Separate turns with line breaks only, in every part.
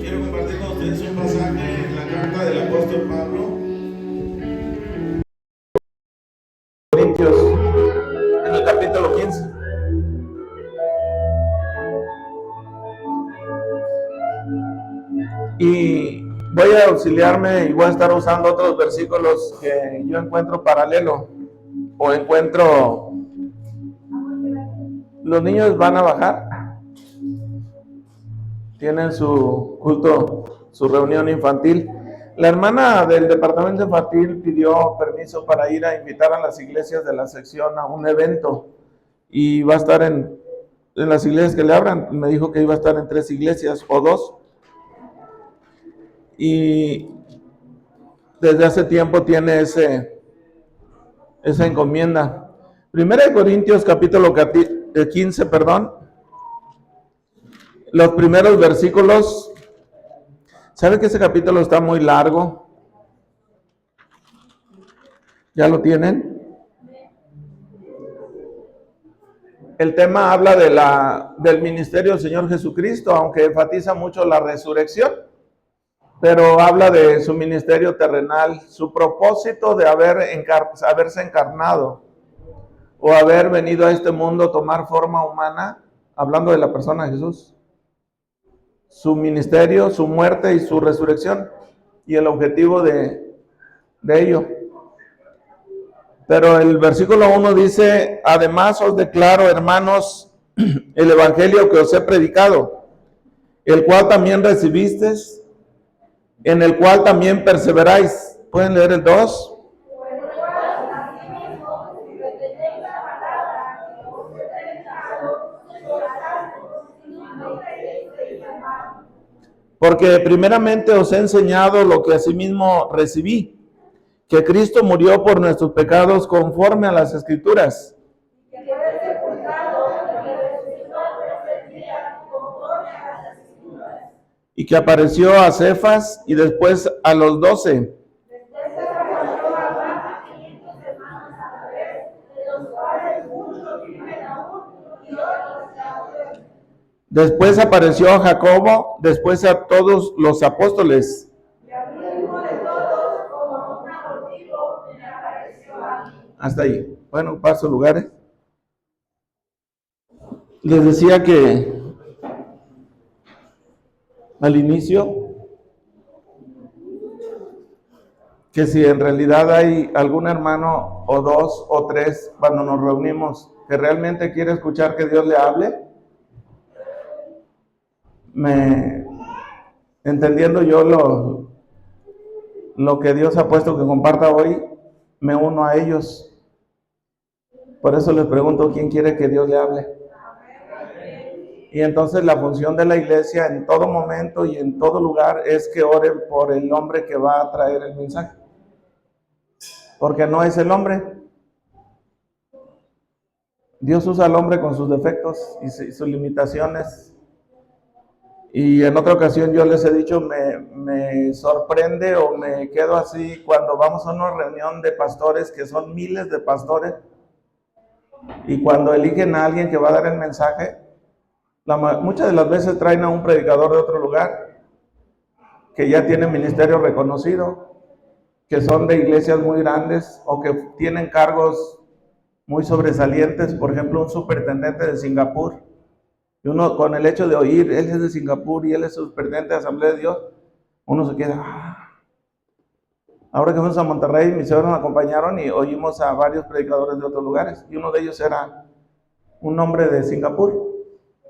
quiero compartir con ustedes un pasaje en la carta del apóstol Pablo. Corintios, en el capítulo 15. Y voy a auxiliarme y voy a estar usando otros versículos que yo encuentro paralelo o encuentro. Los niños van a bajar, tienen su culto, su reunión infantil. La hermana del departamento infantil pidió permiso para ir a invitar a las iglesias de la sección a un evento y va a estar en las iglesias que le abran. Me dijo que iba a estar en 3 iglesias o 2 y desde hace tiempo tiene esa encomienda. Primera de Corintios capítulo 15, los primeros versículos. ¿Sabe que ese capítulo está muy largo? ¿Ya lo tienen? El tema habla del ministerio del Señor Jesucristo, aunque enfatiza mucho la resurrección, pero habla de su ministerio terrenal, su propósito de haberse encarnado o haber venido a este mundo a tomar forma humana, hablando de la persona de Jesús, su ministerio, su muerte y su resurrección, y el objetivo de ello. Pero el versículo 1 dice: además os declaro, hermanos, el evangelio que os he predicado, el cual también recibisteis, en el cual también perseveráis. ¿Pueden leer el 2? Porque primeramente os he enseñado lo que asimismo recibí, que Cristo murió por nuestros pecados conforme a las Escrituras, y que apareció a Cefas y después a los 12. Después apareció a Jacobo, después a todos los apóstoles. Hasta ahí. Bueno, paso lugares. Les decía que al inicio, que si en realidad hay algún hermano o 2 o 3 cuando nos reunimos que realmente quiere escuchar que Dios le hable, entendiendo yo lo que Dios ha puesto que comparta hoy, me uno a ellos. Por eso les pregunto, ¿quién quiere que Dios le hable? Y entonces la función de la iglesia en todo momento y en todo lugar es que oren por el hombre que va a traer el mensaje. Porque no es el hombre. Dios usa al hombre con sus defectos y sus limitaciones. Y en otra ocasión yo les he dicho, me sorprende o me quedo así cuando vamos a una reunión de pastores, que son miles de pastores, y cuando eligen a alguien que va a dar el mensaje, muchas de las veces traen a un predicador de otro lugar, que ya tiene ministerio reconocido, que son de iglesias muy grandes o que tienen cargos muy sobresalientes, por ejemplo, un superintendente de Singapur. Y uno, con el hecho de oír, él es de Singapur y él es superintendente de Asamblea de Dios, uno se queda. Ahora que fuimos a Monterrey, mis hijos nos acompañaron y oímos a varios predicadores de otros lugares, y uno de ellos era un hombre de Singapur.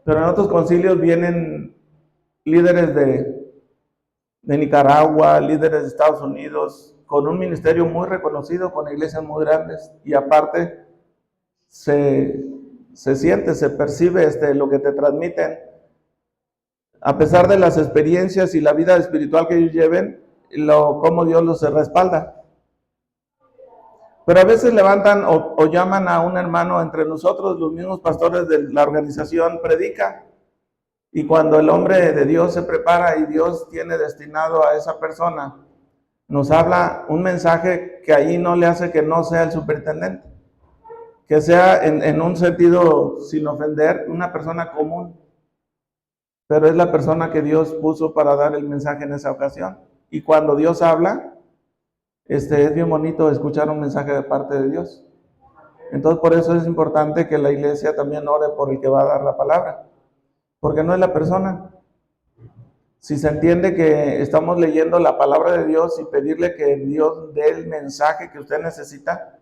Pero en otros concilios vienen líderes de Nicaragua, líderes de Estados Unidos, con un ministerio muy reconocido, con iglesias muy grandes, y aparte se siente, se percibe lo que te transmiten, a pesar de las experiencias y la vida espiritual que ellos lleven, cómo Dios los respalda. Pero a veces levantan o llaman a un hermano entre nosotros, los mismos pastores de la organización predica, y cuando el hombre de Dios se prepara y Dios tiene destinado a esa persona, nos habla un mensaje que ahí no le hace que no sea el superintendente, que sea en un sentido sin ofender, una persona común, pero es la persona que Dios puso para dar el mensaje en esa ocasión. Y cuando Dios habla, es bien bonito escuchar un mensaje de parte de Dios. Entonces, por eso es importante que la iglesia también ore por el que va a dar la palabra, porque no es la persona. Si se entiende que estamos leyendo la palabra de Dios y pedirle que Dios dé el mensaje que usted necesita,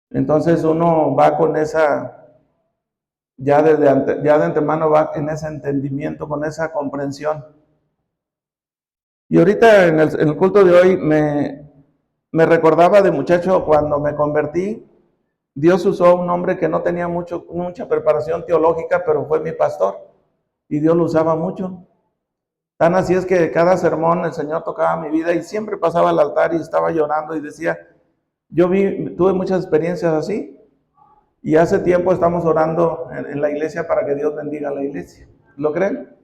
entonces uno va con esa, ya de antemano va en ese entendimiento, con esa comprensión. Y ahorita en el culto de hoy me recordaba de muchacho cuando me convertí. Dios usó un hombre que no tenía mucha preparación teológica, pero fue mi pastor. Y Dios lo usaba mucho. Tan así es que cada sermón el Señor tocaba mi vida y siempre pasaba al altar y estaba llorando y decía, tuve muchas experiencias así. Y hace tiempo estamos orando en la iglesia para que Dios bendiga a la iglesia. ¿Lo creen?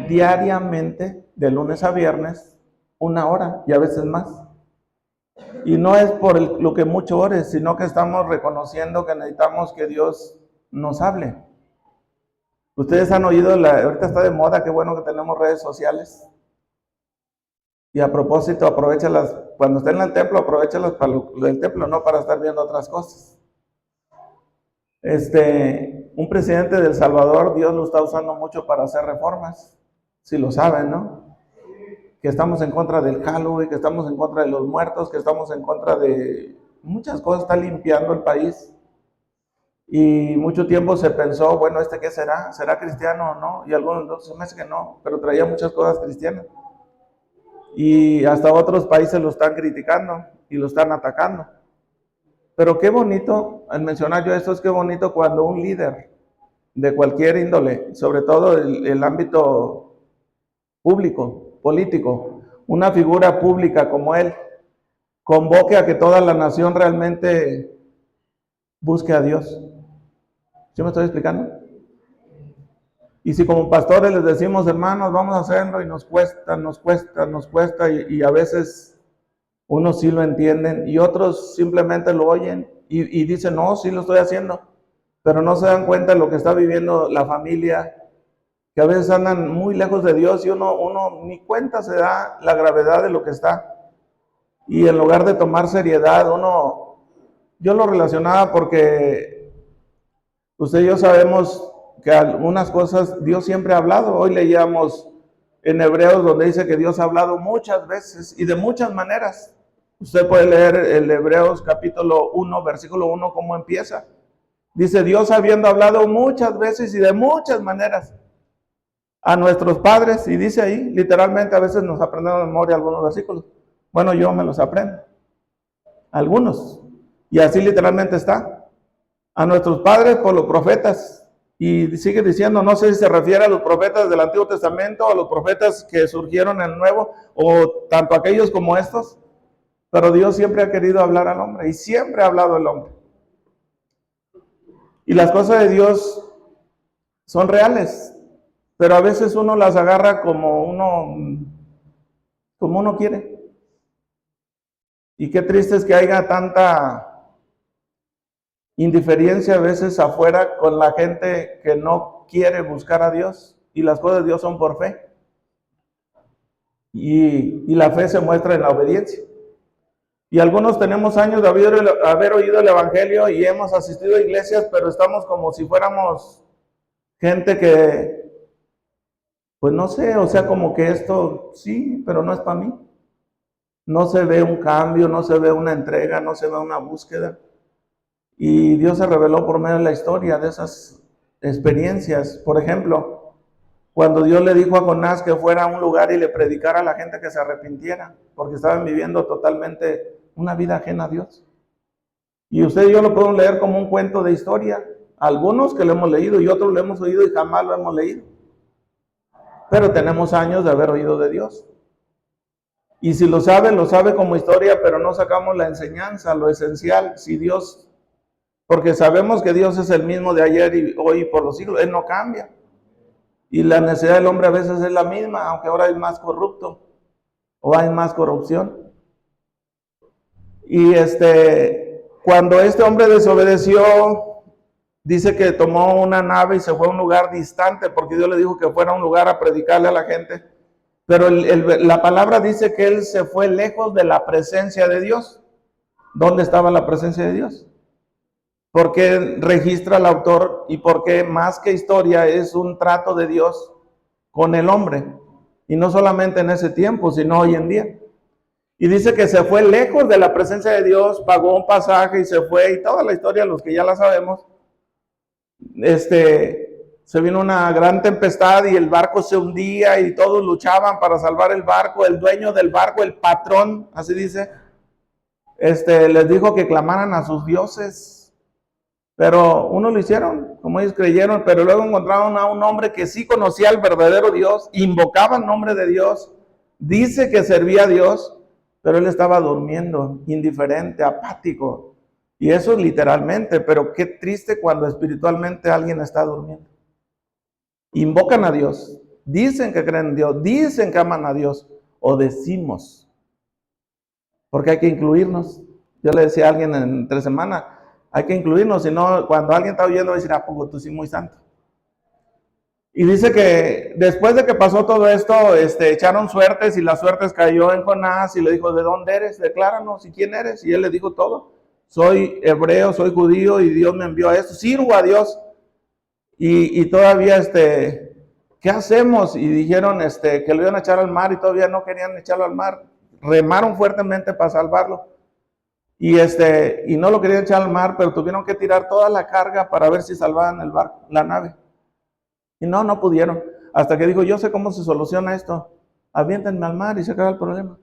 Diariamente, de lunes a viernes, 1 hora y a veces más. Y no es por lo que mucho ores, sino que estamos reconociendo que necesitamos que Dios nos hable. Ustedes han oído, ahorita está de moda, qué bueno que tenemos redes sociales. Y a propósito, aprovechalas, cuando estén en el templo, aprovechalas para el templo, no para estar viendo otras cosas. Un presidente de El Salvador, Dios lo está usando mucho para hacer reformas, si lo saben, ¿no? Que estamos en contra del Halloween, que estamos en contra de los muertos, que estamos en contra de muchas cosas, está limpiando el país. Y mucho tiempo se pensó, bueno, ¿qué será? ¿Será cristiano o no? Y algunos se me hace que no, pero traía muchas cosas cristianas. Y hasta otros países lo están criticando y lo están atacando. Pero qué bonito, al mencionar yo esto, es qué bonito cuando un líder de cualquier índole, sobre todo el ámbito público, político, una figura pública como él, convoque a que toda la nación realmente busque a Dios. ¿Sí me estoy explicando? Y si como pastores les decimos, hermanos, vamos a hacerlo y nos cuesta, y a veces unos sí lo entienden y otros simplemente lo oyen y dicen, no, sí lo estoy haciendo, pero no se dan cuenta de lo que está viviendo la familia, que a veces andan muy lejos de Dios y uno ni cuenta se da la gravedad de lo que está. Y en lugar de tomar seriedad, yo lo relacionaba porque usted y yo sabemos que algunas cosas Dios siempre ha hablado. Hoy leíamos en Hebreos donde dice que Dios ha hablado muchas veces y de muchas maneras. Usted puede leer el Hebreos capítulo 1, versículo 1, cómo empieza. Dice, Dios habiendo hablado muchas veces y de muchas maneras a nuestros padres, y dice ahí, literalmente a veces nos aprendemos de memoria algunos versículos. Bueno, yo me los aprendo, algunos, y así literalmente está. A nuestros padres por los profetas, y sigue diciendo, no sé si se refiere a los profetas del Antiguo Testamento o a los profetas que surgieron en el Nuevo, o tanto aquellos como estos, pero Dios siempre ha querido hablar al hombre, y siempre ha hablado el hombre. Y las cosas de Dios son reales, pero a veces uno las agarra como uno quiere. Y qué triste es que haya tanta indiferencia a veces afuera con la gente que no quiere buscar a Dios, y las cosas de Dios son por fe. Y la fe se muestra en la obediencia. Y algunos tenemos años de haber oído el Evangelio y hemos asistido a iglesias, pero estamos como si fuéramos gente que, pues no sé, o sea, como que esto sí, pero no es para mí. No se ve un cambio, no se ve una entrega, no se ve una búsqueda. Y Dios se reveló por medio de la historia de esas experiencias. Por ejemplo, cuando Dios le dijo a Jonás que fuera a un lugar y le predicara a la gente que se arrepintiera, porque estaban viviendo totalmente una vida ajena a Dios. Y usted y yo lo podemos leer como un cuento de historia. Algunos que lo hemos leído y otros lo hemos oído y jamás lo hemos leído. Pero tenemos años de haber oído de Dios. Y si lo sabe como historia, pero no sacamos la enseñanza, lo esencial. Si Dios, porque sabemos que Dios es el mismo de ayer y hoy y por los siglos, Él no cambia. Y la necesidad del hombre a veces es la misma, aunque ahora hay más corrupto o hay más corrupción. Y cuando este hombre desobedeció, dice que tomó una nave y se fue a un lugar distante porque Dios le dijo que fuera a un lugar a predicarle a la gente. Pero la palabra dice que él se fue lejos de la presencia de Dios. ¿Dónde estaba la presencia de Dios? Porque registra el autor y porque más que historia es un trato de Dios con el hombre. Y no solamente en ese tiempo, sino hoy en día. Y dice que se fue lejos de la presencia de Dios, pagó un pasaje y se fue. Y toda la historia, los que ya la sabemos, se vino una gran tempestad y el barco se hundía y todos luchaban para salvar el barco. El dueño del barco, el patrón, así dice, les dijo que clamaran a sus dioses. Pero uno lo hicieron, como ellos creyeron, pero luego encontraron a un hombre que sí conocía al verdadero Dios, invocaba el nombre de Dios, dice que servía a Dios, pero él estaba durmiendo, indiferente, apático. Y eso literalmente, pero qué triste cuando espiritualmente alguien está durmiendo. Invocan a Dios, dicen que creen en Dios, dicen que aman a Dios, o decimos, porque hay que incluirnos. Yo le decía a alguien entre semana, hay que incluirnos, si no, cuando alguien está oyendo va a decir, ¿a poco tú sí muy santo? Y dice que después de que pasó todo esto, echaron suertes y las suertes cayó en Jonás y le dijo, ¿de dónde eres? Decláranos, ¿y quién eres? Y él le dijo todo, soy hebreo, soy judío y Dios me envió a esto, sirvo a Dios. Y todavía, ¿qué hacemos? Y dijeron que lo iban a echar al mar y todavía no querían echarlo al mar, remaron fuertemente para salvarlo. Y no lo querían echar al mar, pero tuvieron que tirar toda la carga para ver si salvaban el barco, la nave. Y no pudieron. Hasta que dijo, yo sé cómo se soluciona esto. Aviéntenme al mar y se acaba el problema.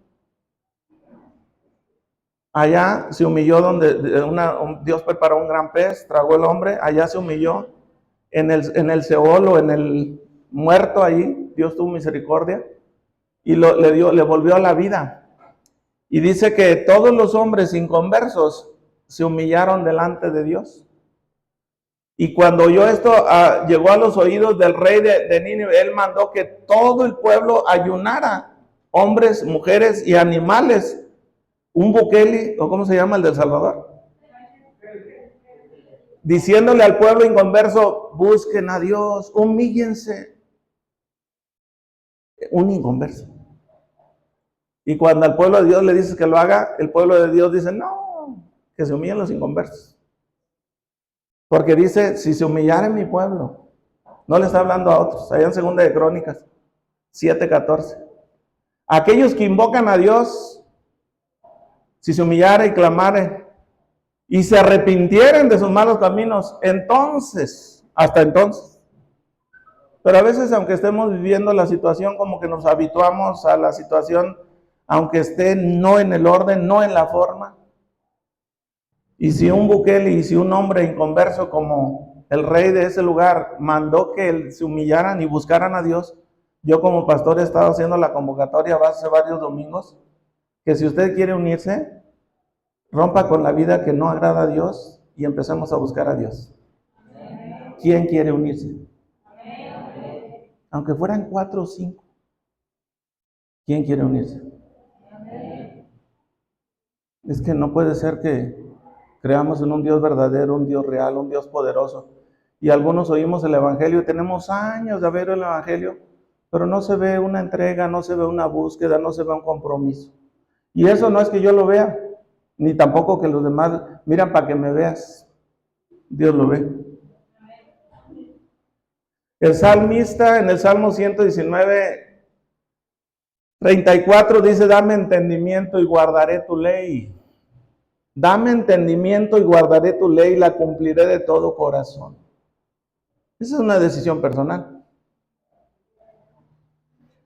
Allá se humilló donde Dios preparó un gran pez, tragó el hombre, allá se humilló. En el Seol o en el muerto ahí, Dios tuvo misericordia y le volvió a la vida. Y dice que todos los hombres inconversos se humillaron delante de Dios. Y cuando oyó esto, llegó a los oídos del rey de Nínive, él mandó que todo el pueblo ayunara, hombres, mujeres y animales. Un Bukele, o ¿cómo se llama el del Salvador? Diciéndole al pueblo inconverso, busquen a Dios, humíllense. Un inconverso. Y cuando al pueblo de Dios le dices que lo haga, el pueblo de Dios dice, no, que se humillen los inconversos. Porque dice, si se humillara en mi pueblo, no le está hablando a otros, allá en 2 de Crónicas 7:14. Aquellos que invocan a Dios, si se humillara y clamara y se arrepintieran de sus malos caminos, entonces, hasta entonces. Pero a veces, aunque estemos viviendo la situación, como que nos habituamos a la situación, aunque esté no en el orden, no en la forma. Y si un Bukele y si un hombre inconverso como el rey de ese lugar mandó que se humillaran y buscaran a Dios, yo como pastor he estado haciendo la convocatoria hace varios domingos, que si usted quiere unirse, rompa con la vida que no agrada a Dios y empecemos a buscar a Dios. ¿Quién quiere unirse? Aunque fueran 4 o 5. ¿Quién quiere unirse? Es que no puede ser que creamos en un Dios verdadero, un Dios real, un Dios poderoso. Y algunos oímos el Evangelio y tenemos años de ver el Evangelio, pero no se ve una entrega, no se ve una búsqueda, no se ve un compromiso. Y eso no es que yo lo vea, ni tampoco que los demás miran para que me veas. Dios lo ve. El salmista en el Salmo 119, 34 dice, dame entendimiento y guardaré tu ley. Dame entendimiento y guardaré tu ley, la cumpliré de todo corazón. Esa es una decisión personal.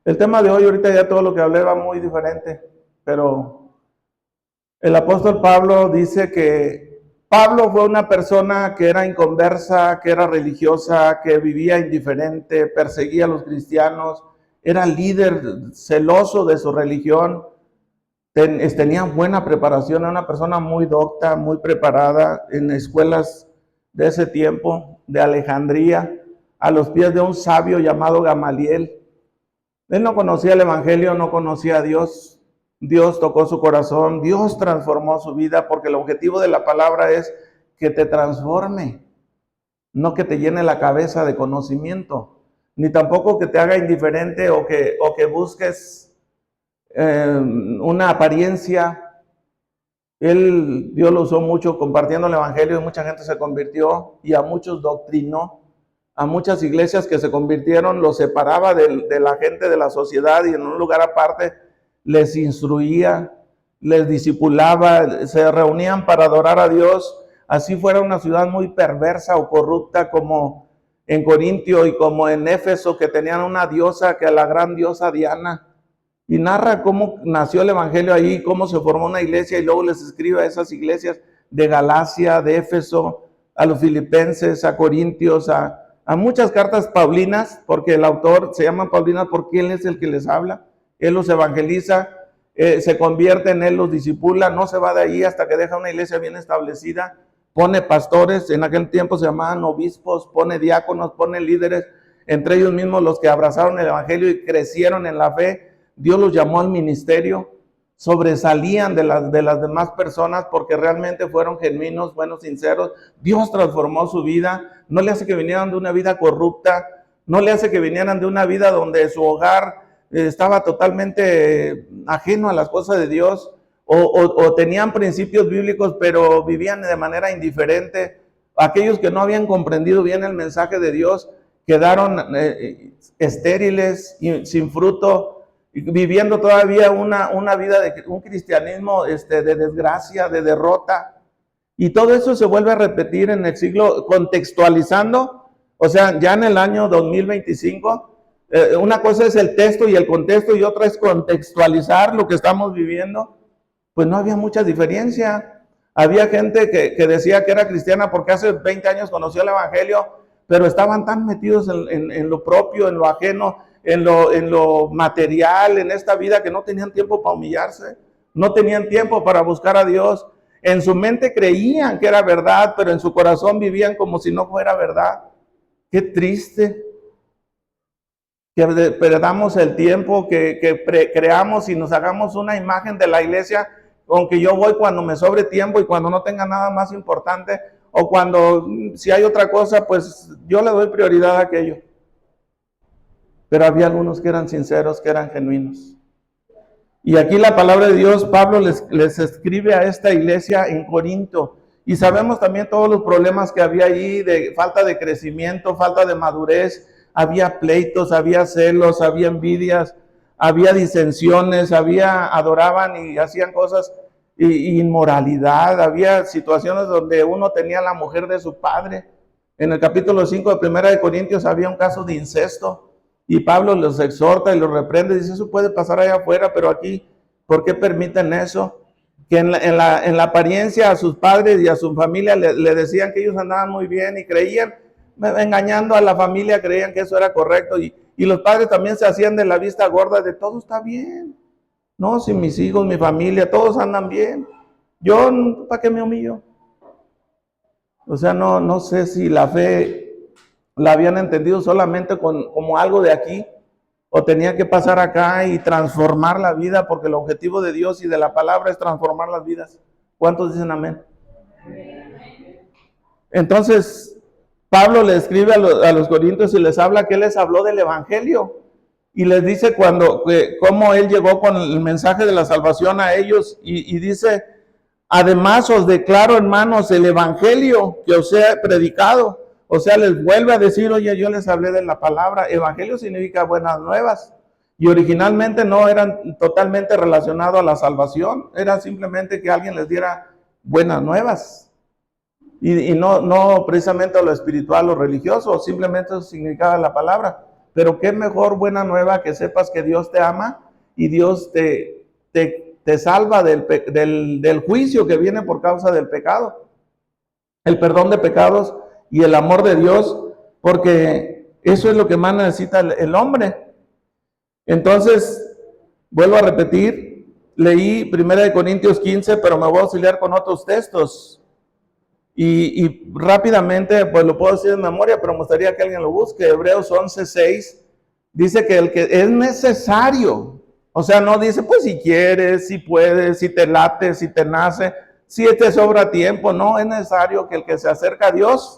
El tema de hoy, ahorita ya todo lo que hablé va muy diferente, pero el apóstol Pablo dice que Pablo fue una persona que era inconversa, que era religiosa, que vivía indiferente, perseguía a los cristianos, era líder celoso de su religión, tenía buena preparación, era una persona muy docta, muy preparada en escuelas de ese tiempo, de Alejandría, a los pies de un sabio llamado Gamaliel. Él no conocía el Evangelio, no conocía a Dios. Dios tocó su corazón, Dios transformó su vida, porque el objetivo de la palabra es que te transforme. no que te llene la cabeza de conocimiento, ni tampoco que te haga indiferente o que busques una apariencia. Dios lo usó mucho compartiendo el evangelio y mucha gente se convirtió y a muchos doctrinó, a muchas iglesias que se convirtieron, los separaba de la gente de la sociedad y en un lugar aparte les instruía, les discipulaba, se reunían para adorar a Dios. Así fuera una ciudad muy perversa o corrupta como en Corintio y como en Éfeso, que tenían una diosa, que es la gran diosa Diana. Y narra cómo nació el evangelio ahí, cómo se formó una iglesia y luego les escribe a esas iglesias de Galacia, de Éfeso, a los filipenses, a Corintios, a muchas cartas paulinas, porque el autor se llama Paulinas porque él es el que les habla, él los evangeliza, se convierte en él, los discipula, no se va de ahí hasta que deja una iglesia bien establecida, pone pastores, en aquel tiempo se llamaban obispos, pone diáconos, pone líderes, entre ellos mismos los que abrazaron el evangelio y crecieron en la fe. Dios los llamó al ministerio, sobresalían de las demás personas porque realmente fueron genuinos, buenos, sinceros. Dios transformó su vida, no le hace que vinieran de una vida corrupta, no le hace que vinieran de una vida donde su hogar estaba totalmente ajeno a las cosas de Dios o tenían principios bíblicos pero vivían de manera indiferente. Aquellos que no habían comprendido bien el mensaje de Dios quedaron estériles, sin fruto, viviendo todavía una vida de un cristianismo de desgracia, de derrota. Y todo eso se vuelve a repetir en el siglo, contextualizando, o sea, ya en el año 2025, una cosa es el texto y el contexto y otra es contextualizar lo que estamos viviendo. Pues no había mucha diferencia. Había gente que decía que era cristiana porque hace 20 años conoció el evangelio, pero estaban tan metidos en lo propio, en lo ajeno, en lo material, en esta vida, que no tenían tiempo para humillarse, no tenían tiempo para buscar a Dios. En su mente creían que era verdad, pero en su corazón vivían como si no fuera verdad. Qué triste que perdamos el tiempo, que creamos y nos hagamos una imagen de la iglesia, aunque yo voy cuando me sobre tiempo y cuando no tenga nada más importante, o cuando si hay otra cosa, pues yo le doy prioridad a aquello. Pero había algunos que eran sinceros, que eran genuinos. Y aquí la palabra de Dios, Pablo les escribe a esta iglesia en Corinto. Y sabemos también todos los problemas que había allí, de falta de crecimiento, falta de madurez. Había pleitos, había celos, había envidias, había disensiones, adoraban y hacían cosas, inmoralidad. Había situaciones donde uno tenía la mujer de su padre. En el capítulo 5 de 1 de Corintios había un caso de incesto. Y Pablo los exhorta y los reprende, dice, eso puede pasar allá afuera, pero aquí, ¿por qué permiten eso? Que en la apariencia a sus padres y a su familia le decían que ellos andaban muy bien y creían, engañando a la familia, creían que eso era correcto. Y los padres también se hacían de la vista gorda de todo está bien. No, si mis hijos, mi familia, todos andan bien. Yo, ¿para qué me humillo? O sea, no sé si la fe la habían entendido solamente como algo de aquí, o tenía que pasar acá y transformar la vida, porque el objetivo de Dios y de la palabra es transformar las vidas. ¿Cuántos dicen amén? Entonces, Pablo le escribe a los corintios y les habla que él les habló del evangelio, y les dice cómo él llegó con el mensaje de la salvación a ellos, y dice, además os declaro, hermanos, el evangelio que os he predicado. O sea, les vuelve a decir, oye, yo les hablé de la palabra. Evangelio significa buenas nuevas. Y originalmente no eran totalmente relacionados a la salvación. Era simplemente que alguien les diera buenas nuevas. Y no precisamente a lo espiritual o religioso. Simplemente eso significaba la palabra. Pero qué mejor buena nueva que sepas que Dios te ama y Dios te salva del juicio que viene por causa del pecado. El perdón de pecados y el amor de Dios, porque eso es lo que más necesita el hombre. Entonces, vuelvo a repetir, leí 1 Corintios 15, pero me voy a auxiliar con otros textos. Y rápidamente, pues lo puedo decir de memoria, pero me gustaría que alguien lo busque. Hebreos 11:6 dice que el que es necesario, o sea, no dice, pues si quieres, si puedes, si te late, si te nace, si te sobra tiempo. No, es necesario que el que se acerca a Dios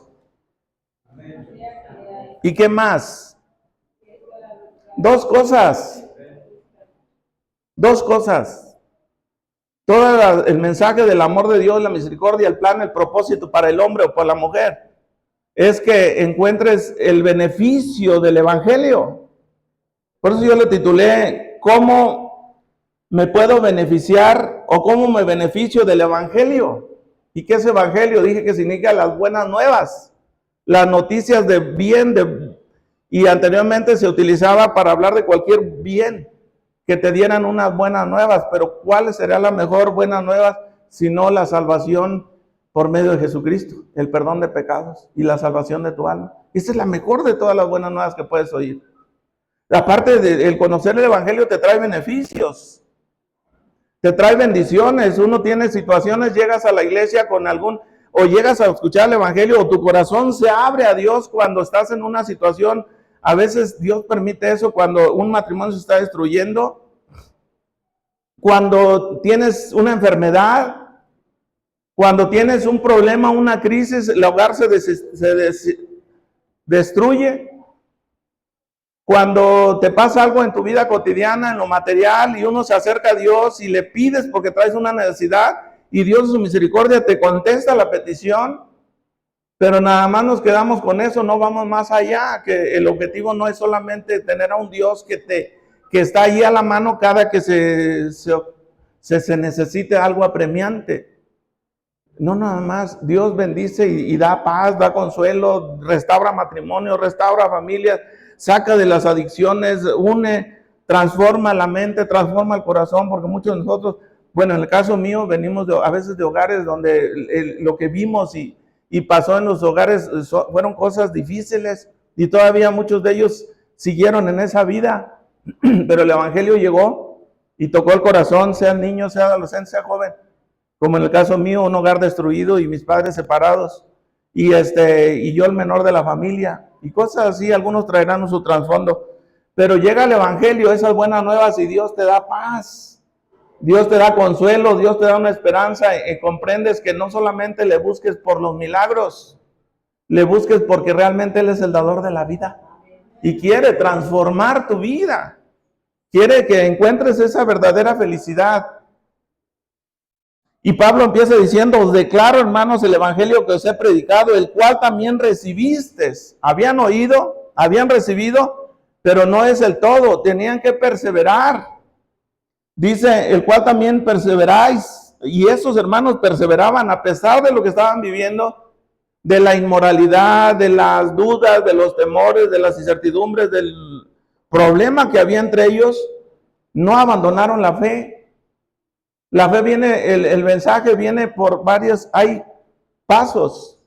¿Y qué más? Dos cosas. Dos cosas. Todo el mensaje del amor de Dios, la misericordia, el plan, el propósito para el hombre o para la mujer es que encuentres el beneficio del evangelio. Por eso yo le titulé ¿cómo me puedo beneficiar o cómo me beneficio del evangelio? ¿Y qué es evangelio? Dije que significa las buenas nuevas, las noticias de bien, y anteriormente se utilizaba para hablar de cualquier bien, que te dieran unas buenas nuevas, pero ¿cuál sería la mejor buenas nuevas sino la salvación por medio de Jesucristo, el perdón de pecados y la salvación de tu alma? Esa es la mejor de todas las buenas nuevas que puedes oír. Aparte de el conocer el evangelio te trae beneficios, te trae bendiciones. Uno tiene situaciones, llegas a la iglesia con algún, o llegas a escuchar el evangelio, o tu corazón se abre a Dios cuando estás en una situación. A veces Dios permite eso cuando un matrimonio se está destruyendo, cuando tienes una enfermedad, cuando tienes un problema, una crisis, el hogar se destruye. Cuando te pasa algo en tu vida cotidiana, en lo material, y uno se acerca a Dios y le pides porque traes una necesidad, y Dios en su misericordia te contesta la petición, pero nada más nos quedamos con eso, no vamos más allá, que el objetivo no es solamente tener a un Dios que está ahí a la mano cada que se necesite algo apremiante. No, nada más, Dios bendice y da paz, da consuelo, restaura matrimonio, restaura familias, saca de las adicciones, une, transforma la mente, transforma el corazón, porque muchos de nosotros, bueno, en el caso mío, venimos a veces de hogares donde lo que vimos y pasó en los hogares fueron cosas difíciles, y todavía muchos de ellos siguieron en esa vida, pero el evangelio llegó y tocó el corazón, sea niño, sea adolescente, sea joven. Como en el caso mío, un hogar destruido y mis padres separados, y yo el menor de la familia, y cosas así. Algunos traerán su trasfondo, pero llega el evangelio, esas buenas nuevas, y Dios te da paz, Dios te da consuelo, Dios te da una esperanza, y comprendes que no solamente le busques por los milagros, le busques porque realmente Él es el dador de la vida, y quiere transformar tu vida, quiere que encuentres esa verdadera felicidad. Y Pablo empieza diciendo: os declaro, hermanos, el evangelio que os he predicado, el cual también recibisteis. Habían oído, habían recibido, pero no es el todo, tenían que perseverar. Dice, el cual también perseveráis. Y esos hermanos perseveraban a pesar de lo que estaban viviendo, de la inmoralidad, de las dudas, de los temores, de las incertidumbres, del problema que había entre ellos. No abandonaron la fe. La fe viene, el mensaje viene por varios, hay pasos.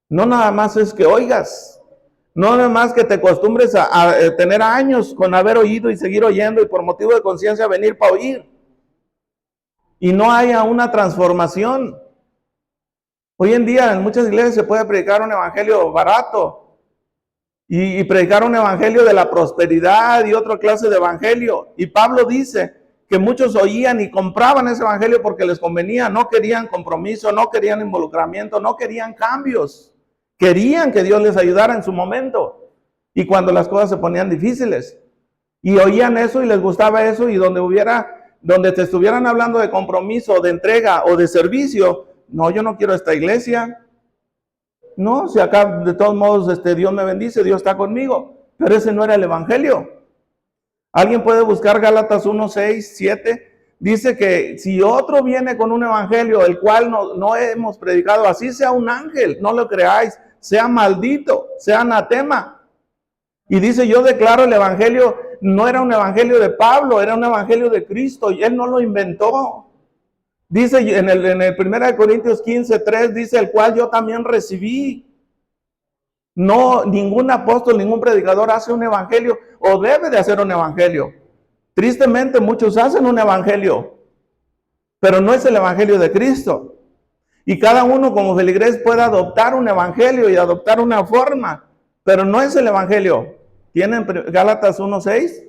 No nada más es que oigas, no nada más que te acostumbres a tener años con haber oído y seguir oyendo y por motivo de conciencia venir para oír. Y no haya una transformación. Hoy en día en muchas iglesias se puede predicar un evangelio barato y predicar un evangelio de la prosperidad y otra clase de evangelio. Y Pablo dice que muchos oían y compraban ese evangelio porque les convenía, no querían compromiso, no querían involucramiento, no querían cambios, querían que Dios les ayudara en su momento, y cuando las cosas se ponían difíciles, y oían eso y les gustaba eso, y donde te estuvieran hablando de compromiso, de entrega o de servicio, no, yo no quiero esta iglesia, no, si acá de todos modos Dios me bendice, Dios está conmigo, pero ese no era el evangelio. Alguien puede buscar Gálatas 1, 6, 7. Dice que si otro viene con un evangelio, el cual no hemos predicado, así sea un ángel, no lo creáis, sea maldito, sea anatema. Y dice, yo declaro el evangelio, no era un evangelio de Pablo, era un evangelio de Cristo, y él no lo inventó. Dice en el 1 Corintios 15, 3, dice, el cual yo también recibí. No, ningún apóstol, ningún predicador hace un evangelio o debe de hacer un evangelio. Tristemente muchos hacen un evangelio, pero no es el evangelio de Cristo. Y cada uno como feligres puede adoptar un evangelio y adoptar una forma, pero no es el evangelio. ¿Tienen Gálatas 1:6?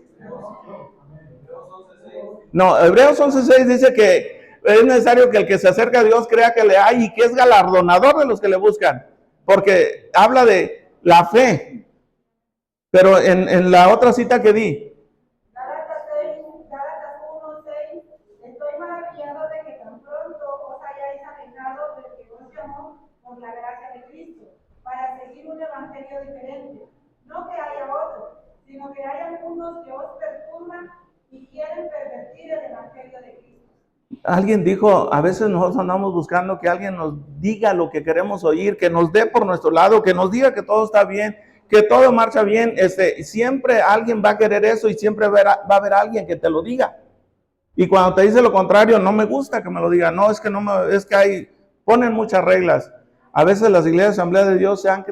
No, Hebreos 11:6 dice que es necesario que el que se acerca a Dios crea que le hay y que es galardonador de los que le buscan. Porque habla de la fe. Pero en la otra cita que di,
Gálatas 1:6, estoy maravillado de que tan pronto os hayáis alejado del que os llamó por la gracia de Cristo, para seguir un evangelio diferente. No que haya otro, sino que hay algunos que os perturban y quieren pervertir el evangelio de Cristo.
alguien dijo, a veces nosotros andamos buscando que alguien nos diga lo que queremos oír, que nos dé por nuestro lado, que nos diga que todo está bien, que todo marcha bien. Siempre alguien va a querer eso y siempre va a haber alguien que te lo diga. Y cuando te dice lo contrario, no me gusta que me lo diga. No, es que es que ponen muchas reglas. A veces las iglesias de Asamblea de Dios se han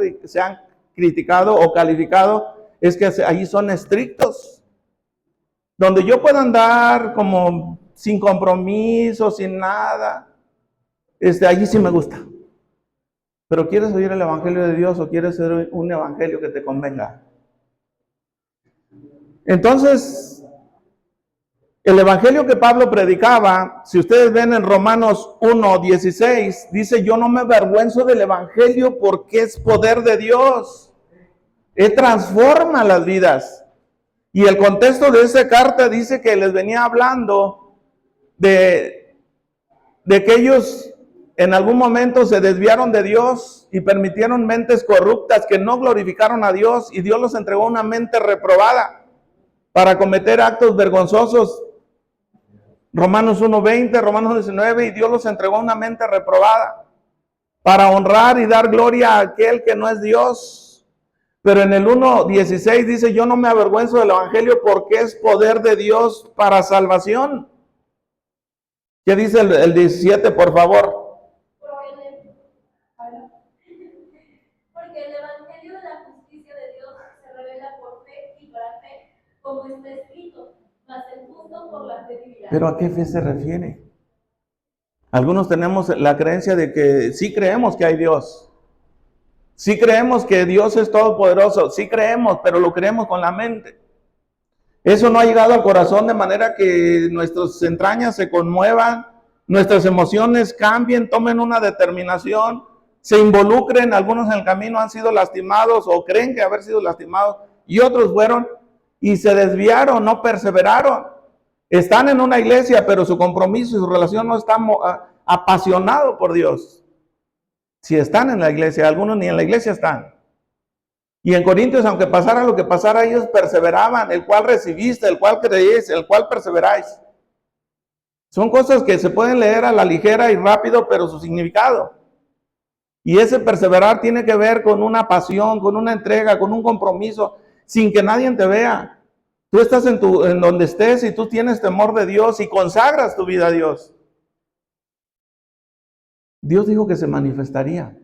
criticado o calificado, es que allí son estrictos. Donde yo pueda andar como sin compromiso, sin nada, allí sí me gusta. Pero ¿quieres oír el evangelio de Dios o quieres oír un evangelio que te convenga? Entonces, el evangelio que Pablo predicaba, si ustedes ven en Romanos 1:16, dice, yo no me avergüenzo del evangelio porque es poder de Dios. Él transforma las vidas. Y el contexto de esa carta dice que les venía hablando de que ellos en algún momento se desviaron de Dios y permitieron mentes corruptas que no glorificaron a Dios, y Dios los entregó una mente reprobada para cometer actos vergonzosos. Romanos 1:20, Romanos 19, y Dios los entregó una mente reprobada para honrar y dar gloria a aquel que no es Dios. Pero en el 1:16 dice, yo no me avergüenzo del evangelio porque es poder de Dios para salvación. ¿Qué dice el 17, por favor?
Porque el evangelio de la justicia de Dios se revela por fe y para fe, como está escrito, mas el justo por la fe vivirá.
¿Pero a qué fe se refiere? Algunos tenemos la creencia de que sí creemos que hay Dios. Sí creemos que Dios es todopoderoso. Sí creemos, pero lo creemos con la mente. Eso no ha llegado al corazón de manera que nuestras entrañas se conmuevan, nuestras emociones cambien, tomen una determinación, se involucren. Algunos en el camino han sido lastimados o creen que haber sido lastimados, y otros fueron y se desviaron, no perseveraron. Están en una iglesia, pero su compromiso y su relación no está apasionado por Dios. Si están en la iglesia, algunos ni en la iglesia están. Y en Corintios, aunque pasara lo que pasara, ellos perseveraban, el cual recibiste, el cual creéis, el cual perseveráis. Son cosas que se pueden leer a la ligera y rápido, pero su significado. Y ese perseverar tiene que ver con una pasión, con una entrega, con un compromiso, sin que nadie te vea. Tú estás en donde estés y tú tienes temor de Dios y consagras tu vida a Dios. Dios dijo que se manifestaría.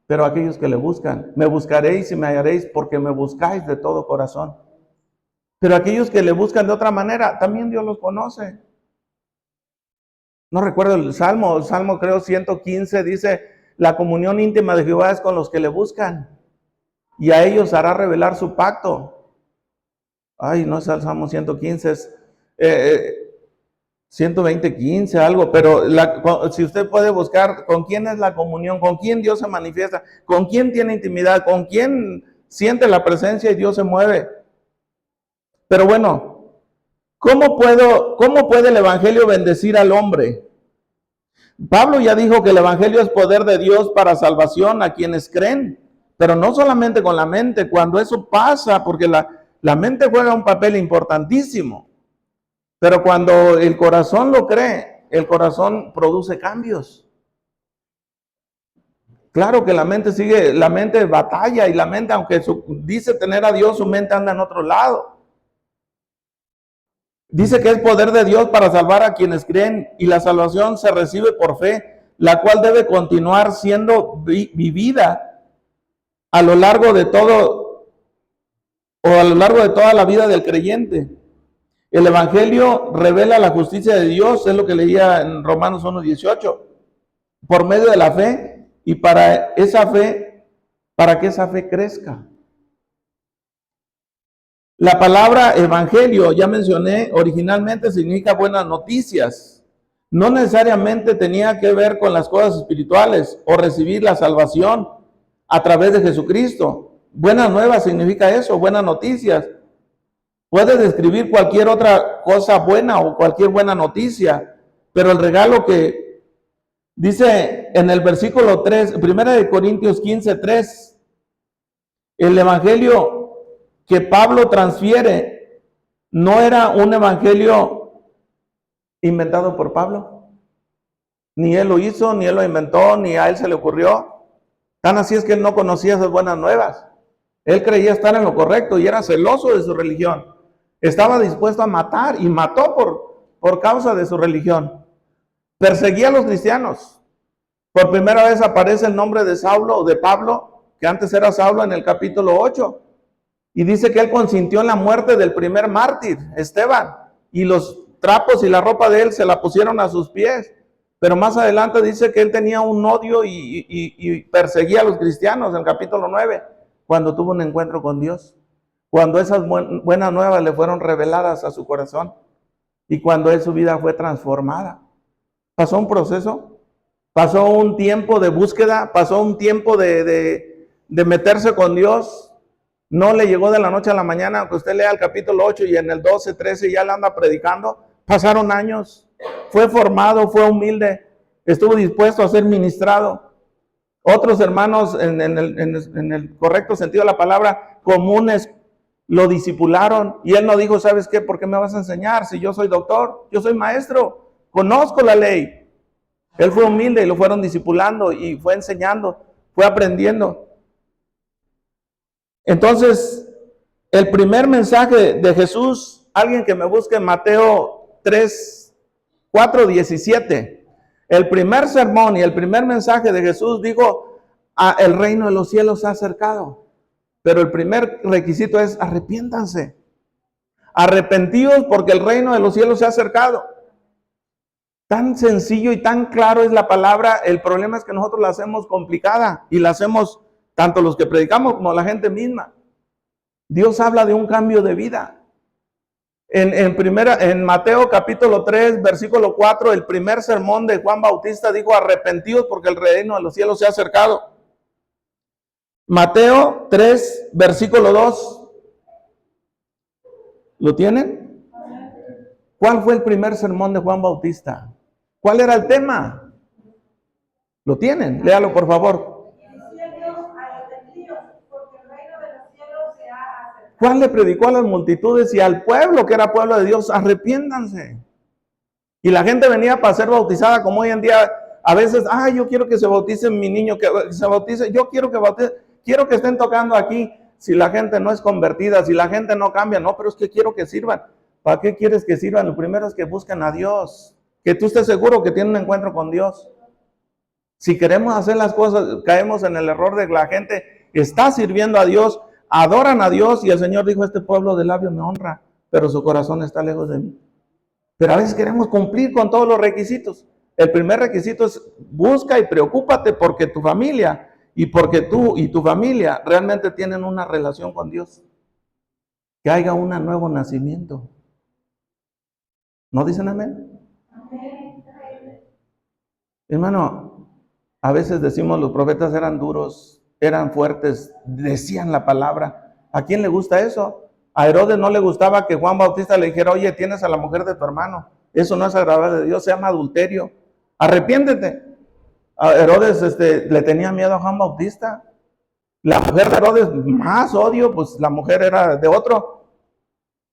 Pero aquellos que le buscan, me buscaréis y me hallaréis porque me buscáis de todo corazón. Pero aquellos que le buscan de otra manera, también Dios los conoce. No recuerdo el Salmo creo 115, dice, la comunión íntima de Jehová es con los que le buscan, y a ellos hará revelar su pacto. Ay, no es el Salmo 115, es 120:15, algo, pero si usted puede buscar con quién es la comunión, con quién Dios se manifiesta, con quién tiene intimidad, con quién siente la presencia y Dios se mueve. Pero bueno, ¿cómo puede el evangelio bendecir al hombre? Pablo ya dijo que el evangelio es poder de Dios para salvación a quienes creen, pero no solamente con la mente. Cuando eso pasa, porque la mente juega un papel importantísimo, pero cuando el corazón lo cree, el corazón produce cambios. Claro que la mente batalla, y la mente, aunque dice tener a Dios, su mente anda en otro lado. Dice que es poder de Dios para salvar a quienes creen, y la salvación se recibe por fe, la cual debe continuar siendo vivida a lo largo de toda la vida del creyente. El evangelio revela la justicia de Dios, es lo que leía en Romanos 1:18, por medio de la fe, y para que esa fe crezca. La palabra evangelio, ya mencioné, originalmente significa buenas noticias. No necesariamente tenía que ver con las cosas espirituales o recibir la salvación. a través de Jesucristo. Buenas nuevas significa eso, buenas noticias. Puedes describir cualquier otra cosa buena o cualquier buena noticia, pero el regalo que dice en el versículo 3, 1 Corintios 15:3, el evangelio que Pablo transfiere no era un evangelio inventado por Pablo. Ni él lo hizo, ni él lo inventó, ni a él se le ocurrió. Tan así es que él no conocía esas buenas nuevas. Él creía estar en lo correcto y era celoso de su religión. Estaba dispuesto a matar y mató por causa de su religión. Perseguía a los cristianos. Por primera vez aparece el nombre de Saulo o de Pablo, que antes era Saulo, en el capítulo 8. Y dice que él consintió en la muerte del primer mártir, Esteban. Y los trapos y la ropa de él se la pusieron a sus pies. Pero más adelante dice que él tenía un odio y perseguía a los cristianos en el capítulo 9, cuando tuvo un encuentro con Dios. Cuando esas buenas nuevas le fueron reveladas a su corazón y cuando su vida fue transformada. Pasó un proceso, pasó un tiempo de búsqueda, pasó un tiempo de meterse con Dios. No le llegó de la noche a la mañana, aunque usted lea el capítulo 8 y en el 12, 13 ya le anda predicando. Pasaron años, fue formado, fue humilde, estuvo dispuesto a ser ministrado. Otros hermanos, en el correcto sentido de la palabra, comunes, lo discipularon y él no dijo, ¿sabes qué? ¿Por qué me vas a enseñar si yo soy doctor? Yo soy maestro, conozco la ley. Él fue humilde y lo fueron discipulando y fue enseñando, fue aprendiendo. Entonces, el primer mensaje de Jesús, alguien que me busque en Mateo 4:17, el primer sermón y el primer mensaje de Jesús dijo, el reino de los cielos se ha acercado. Pero el primer requisito es arrepiéntanse. Arrepentidos porque el reino de los cielos se ha acercado. Tan sencillo y tan claro es la palabra. El problema es que nosotros la hacemos complicada y la hacemos tanto los que predicamos como la gente misma. Dios habla de un cambio de vida. En Mateo capítulo 3, versículo 4, el primer sermón de Juan Bautista dijo, arrepentidos porque el reino de los cielos se ha acercado. Mateo 3, versículo 2. ¿Lo tienen? ¿Cuál fue el primer sermón de Juan Bautista? ¿Cuál era el tema? ¿Lo tienen? Léalo, por favor. Juan le predicó a las multitudes y al pueblo, que era pueblo de Dios, arrepiéntanse. Y la gente venía para ser bautizada, como hoy en día, a veces, yo quiero que se bautice mi niño, que se bautice, yo quiero que bautice. Quiero que estén tocando aquí. Si la gente no es convertida, si la gente no cambia, no, pero es que quiero que sirvan. ¿Para qué quieres que sirvan? Lo primero es que busquen a Dios. Que tú estés seguro que tienen un encuentro con Dios. Si queremos hacer las cosas, caemos en el error de que la gente está sirviendo a Dios, adoran a Dios y el Señor dijo, este pueblo de labios me honra, pero su corazón está lejos de mí. Pero a veces queremos cumplir con todos los requisitos. El primer requisito es busca y preocúpate porque tu familia y porque tú y tu familia realmente tienen una relación con Dios. Que haya un nuevo nacimiento. ¿No dicen amén? Amén. Hermano, a veces decimos los profetas eran duros, eran fuertes, decían la palabra. ¿A quién le gusta eso? A Herodes no le gustaba que Juan Bautista le dijera, oye, tienes a la mujer de tu hermano. Eso no es agradable de Dios, se llama adulterio. Arrepiéntete. A Herodes le tenía miedo a Juan Bautista. La mujer de Herodes, más odio, pues la mujer era de otro.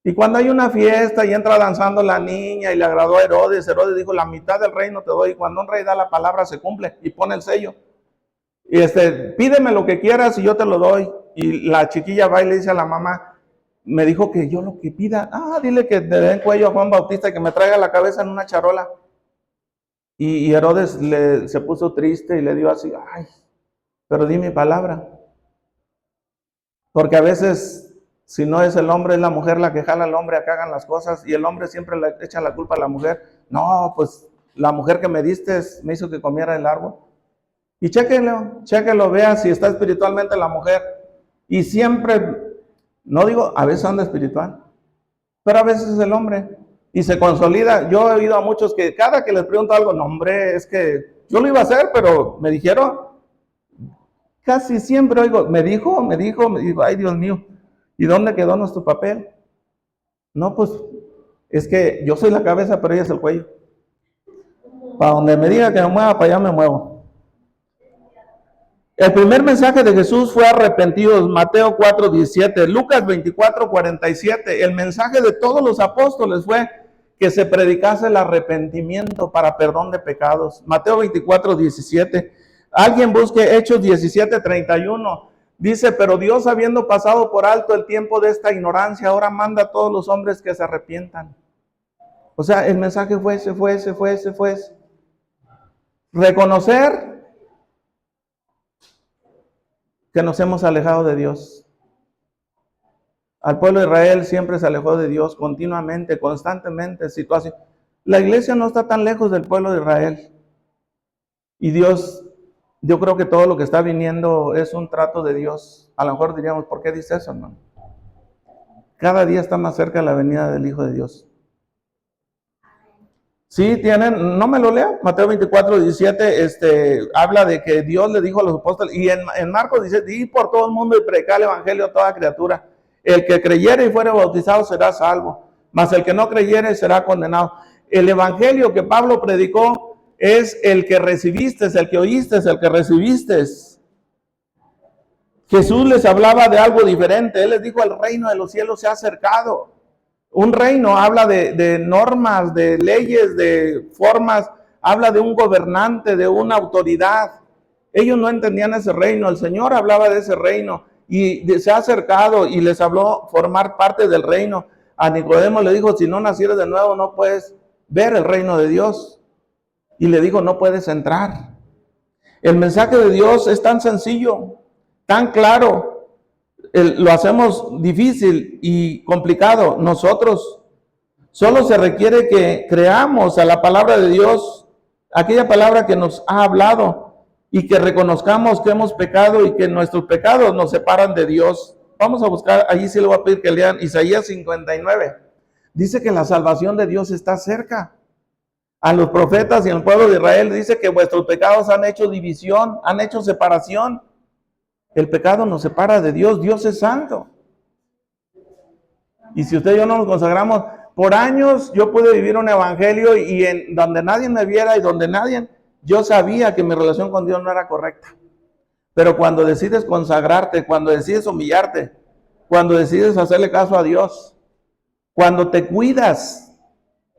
Y cuando hay una fiesta y entra danzando la niña y le agradó a Herodes, Herodes dijo, la mitad del reino te doy. Y cuando un rey da la palabra se cumple y pone el sello. Y pídeme lo que quieras y yo te lo doy. Y la chiquilla va y le dice a la mamá, me dijo que yo lo que pida, dile que le den cuello a Juan Bautista y que me traiga la cabeza en una charola. Y Herodes se puso triste y le dio así, pero di mi palabra. Porque a veces, si no es el hombre, es la mujer la que jala al hombre a que hagan las cosas, y el hombre siempre le echa la culpa a la mujer. No, pues la mujer que me diste me hizo que comiera el árbol. Y chéquelo, vea si está espiritualmente la mujer. Y siempre, no digo, a veces anda espiritual, pero a veces es el hombre. Y se consolida. Yo he oído a muchos que cada que les pregunto algo, no hombre, es que yo lo iba a hacer, pero me dijeron, Casi siempre oigo, me dijo, ay Dios mío, ¿y dónde quedó nuestro papel? No, pues es que yo soy la cabeza, pero ella es el cuello. Para donde me diga que me mueva, para allá me muevo. El primer mensaje de Jesús fue arrepentidos, Mateo 4:17, Lucas 24:47. El mensaje de todos los apóstoles fue que se predicase el arrepentimiento para perdón de pecados. Mateo 24:17. Alguien busque Hechos 17:31. Dice, pero Dios, habiendo pasado por alto el tiempo de esta ignorancia, ahora manda a todos los hombres que se arrepientan. O sea, el mensaje fue, se fue. Reconocer que nos hemos alejado de Dios. Al pueblo de Israel siempre se alejó de Dios continuamente, constantemente, situación. La iglesia no está tan lejos del pueblo de Israel. Y Dios, yo creo que todo lo que está viniendo es un trato de Dios. A lo mejor diríamos, ¿por qué dice eso, hermano? Cada día está más cerca la venida del Hijo de Dios. Sí, tienen, no me lo lea, Mateo 24:17, habla de que Dios le dijo a los apóstoles, y en Marcos dice, di por todo el mundo y predicar el evangelio a toda criatura. El que creyere y fuere bautizado será salvo, mas el que no creyere será condenado. El evangelio que Pablo predicó es el que recibiste, el que oíste, el que recibiste. Jesús les hablaba de algo diferente. Él les dijo, el reino de los cielos se ha acercado. Un reino habla de normas, de leyes, de formas, habla de un gobernante, de una autoridad. Ellos no entendían ese reino, el Señor hablaba de ese reino y se ha acercado y les habló formar parte del reino. A Nicodemo le dijo, si no nacieres de nuevo no puedes ver el reino de Dios. Y le dijo, no puedes entrar. El mensaje de Dios es tan sencillo, tan claro. Lo hacemos difícil y complicado nosotros. Solo se requiere que creamos a la palabra de Dios, aquella palabra que nos ha hablado, y que reconozcamos que hemos pecado y que nuestros pecados nos separan de Dios. Vamos a buscar, allí sí le voy a pedir que lean Isaías 59. Dice que la salvación de Dios está cerca. A los profetas y al pueblo de Israel dice que vuestros pecados han hecho división, han hecho separación. El pecado nos separa de Dios. Dios es santo. Y si usted y yo no nos consagramos, por años yo pude vivir un evangelio y en donde nadie me viera y donde nadie, yo sabía que mi relación con Dios no era correcta. Pero cuando decides consagrarte, cuando decides humillarte, cuando decides hacerle caso a Dios, cuando te cuidas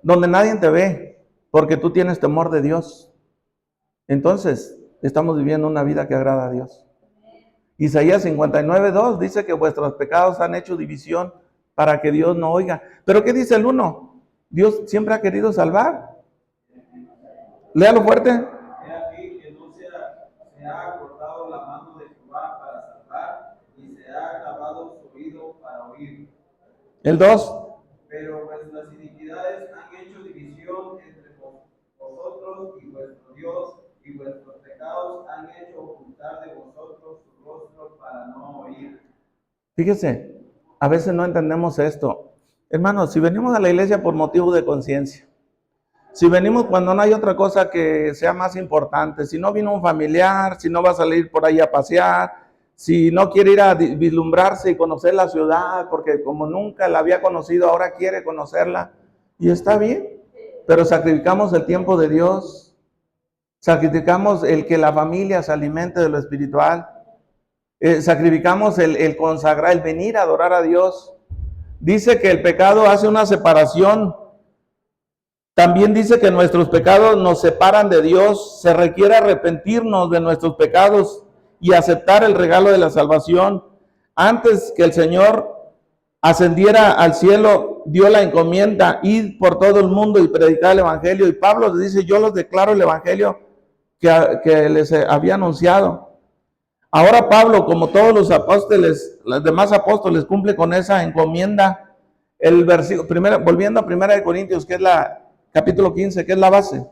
donde nadie te ve, porque tú tienes temor de Dios, entonces estamos viviendo una vida que agrada a Dios. Isaías 59:2 dice que vuestros pecados han hecho división para que Dios no oiga. ¿Pero qué dice el 1? Dios siempre ha querido salvar. Léalo fuerte.
He aquí que no se ha acortado la mano de Jehová para salvar, ni se ha agravado su oído para oír.
El 2.
Pero vuestras iniquidades han hecho división entre vosotros y vuestro Dios, y vuestros pecados han hecho ocultar de vosotros su rostro para no oír.
Fíjese, a veces no entendemos esto. Hermanos, si venimos a la iglesia por motivo de conciencia, si venimos cuando no hay otra cosa que sea más importante, si no vino un familiar, si no va a salir por ahí a pasear, si no quiere ir a vislumbrarse y conocer la ciudad, porque como nunca la había conocido, ahora quiere conocerla, y está bien, pero sacrificamos el tiempo de Dios, sacrificamos el que la familia se alimente de lo espiritual, sacrificamos el consagrar, el venir a adorar a Dios. Dice que el pecado hace una separación. También dice que nuestros pecados nos separan de Dios. Se requiere arrepentirnos de nuestros pecados y aceptar el regalo de la salvación. Antes que el Señor ascendiera al cielo, dio la encomienda, ir por todo el mundo y predicar el evangelio. Y Pablo les dice, yo les declaro el evangelio que les había anunciado. Ahora Pablo, como todos los apóstoles, los demás apóstoles, cumple con esa encomienda. El versículo, volviendo a 1 Corintios, que es capítulo 15, que es la base.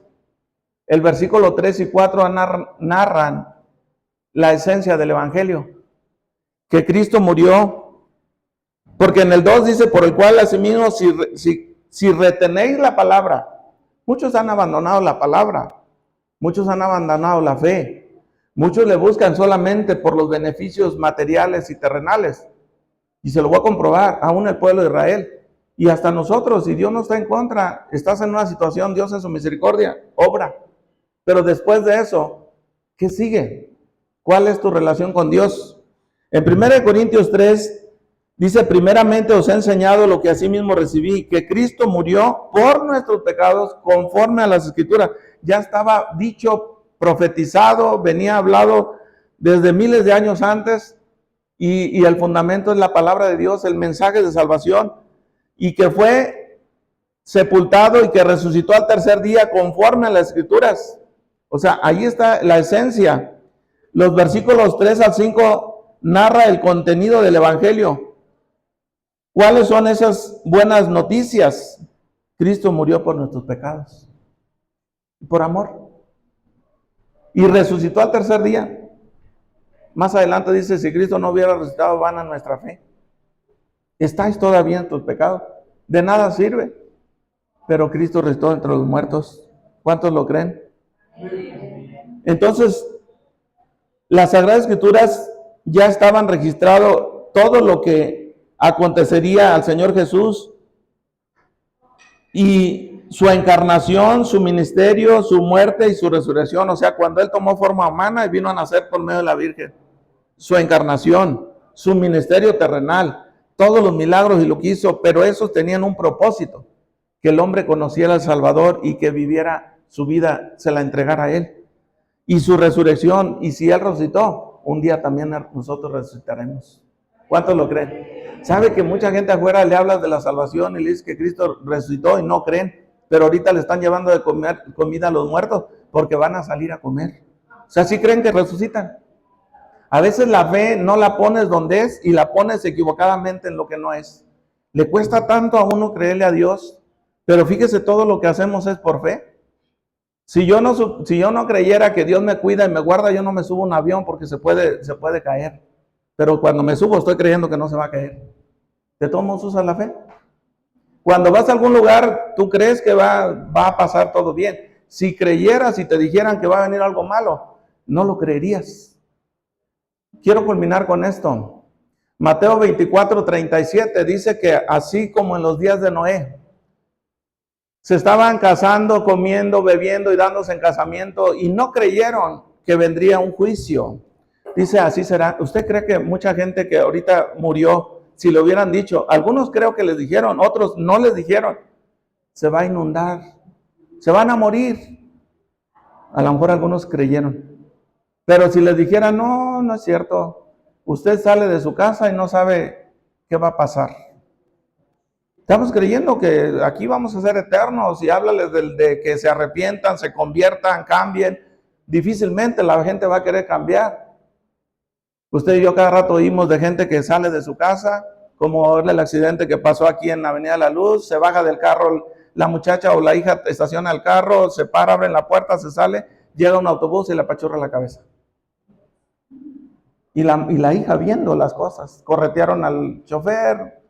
El versículo 3 y 4 narran la esencia del evangelio, que Cristo murió, porque en el 2 dice, por el cual asimismo si retenéis la palabra. Muchos han abandonado la palabra, muchos han abandonado la fe, Muchos le buscan solamente por los beneficios materiales y terrenales. Y se lo voy a comprobar, aún el pueblo de Israel. Y hasta nosotros, si Dios no está en contra, estás en una situación, Dios en su misericordia, obra. Pero después de eso, ¿qué sigue? ¿Cuál es tu relación con Dios? En 1 Corintios 3, dice, primeramente os he enseñado lo que asimismo recibí, que Cristo murió por nuestros pecados conforme a las Escrituras. Ya estaba dicho, profetizado, venía hablado desde miles de años antes, y el fundamento es la palabra de Dios, el mensaje de salvación, y que fue sepultado y que resucitó al tercer día conforme a las Escrituras. O sea, ahí está la esencia. Los versículos 3 al 5 narra el contenido del Evangelio. ¿Cuáles son esas buenas noticias? Cristo murió por nuestros pecados, por amor, y resucitó al tercer día. Más adelante dice, si Cristo no hubiera resucitado, vana nuestra fe. Estáis todavía en tus pecados, de nada sirve. Pero Cristo resucitó entre los muertos. ¿Cuántos lo creen? Entonces, las Sagradas Escrituras ya estaban registrado todo lo que acontecería al Señor Jesús, y su encarnación, su ministerio, su muerte y su resurrección. O sea, cuando Él tomó forma humana y vino a nacer por medio de la Virgen. Su encarnación, su ministerio terrenal, todos los milagros y lo que hizo, pero esos tenían un propósito, que el hombre conociera al Salvador y que viviera su vida, se la entregara a Él. Y su resurrección, y si Él resucitó, un día también nosotros resucitaremos. ¿Cuántos lo creen? ¿Sabe que mucha gente afuera le habla de la salvación y le dice que Cristo resucitó y no creen? Pero ahorita le están llevando de comer comida a los muertos porque van a salir a comer. O sea, ¿sí creen que resucitan? A veces la fe no la pones donde es y la pones equivocadamente en lo que no es. Le cuesta tanto a uno creerle a Dios, pero fíjese, todo lo que hacemos es por fe. Si yo no creyera que Dios me cuida y me guarda, yo no me subo a un avión porque se puede caer. Pero cuando me subo estoy creyendo que no se va a caer. ¿De todos modos usas la fe? Cuando vas a algún lugar, tú crees que va a pasar todo bien. Si creyeras y te dijeran que va a venir algo malo, no lo creerías. Quiero culminar con esto. Mateo 24:37 dice que así como en los días de Noé, se estaban casando, comiendo, bebiendo y dándose en casamiento y no creyeron que vendría un juicio. Dice, así será. ¿Usted cree que mucha gente que ahorita murió, si le hubieran dicho, algunos creo que les dijeron, otros no les dijeron, se va a inundar, se van a morir? A lo mejor algunos creyeron. Pero si les dijeran, no es cierto, usted sale de su casa y no sabe qué va a pasar. Estamos creyendo que aquí vamos a ser eternos, y háblales de que se arrepientan, se conviertan, cambien. Difícilmente la gente va a querer cambiar. Usted y yo cada rato oímos de gente que sale de su casa, como el accidente que pasó aquí en la Avenida La Luz, se baja del carro, la muchacha o la hija estaciona el carro, se para, abren la puerta, se sale, llega un autobús y le apachurra la cabeza. Y la hija viendo las cosas, corretearon al chofer,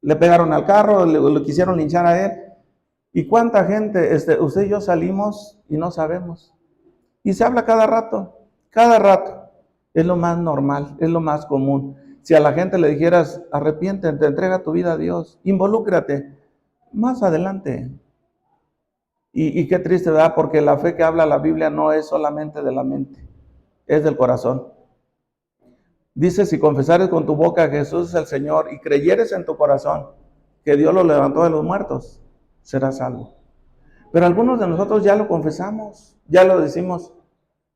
le pegaron al carro, le quisieron linchar a él. ¿Y cuánta gente, usted y yo salimos y no sabemos? Y se habla cada rato. Es lo más normal, es lo más común. Si a la gente le dijeras, arrepiéntete, entrega tu vida a Dios, involúcrate, más adelante. Y qué triste, ¿verdad? Porque la fe que habla la Biblia no es solamente de la mente, es del corazón. Dice, si confesares con tu boca que Jesús es el Señor y creyeres en tu corazón que Dios lo levantó de los muertos, serás salvo. Pero algunos de nosotros ya lo confesamos, ya lo decimos,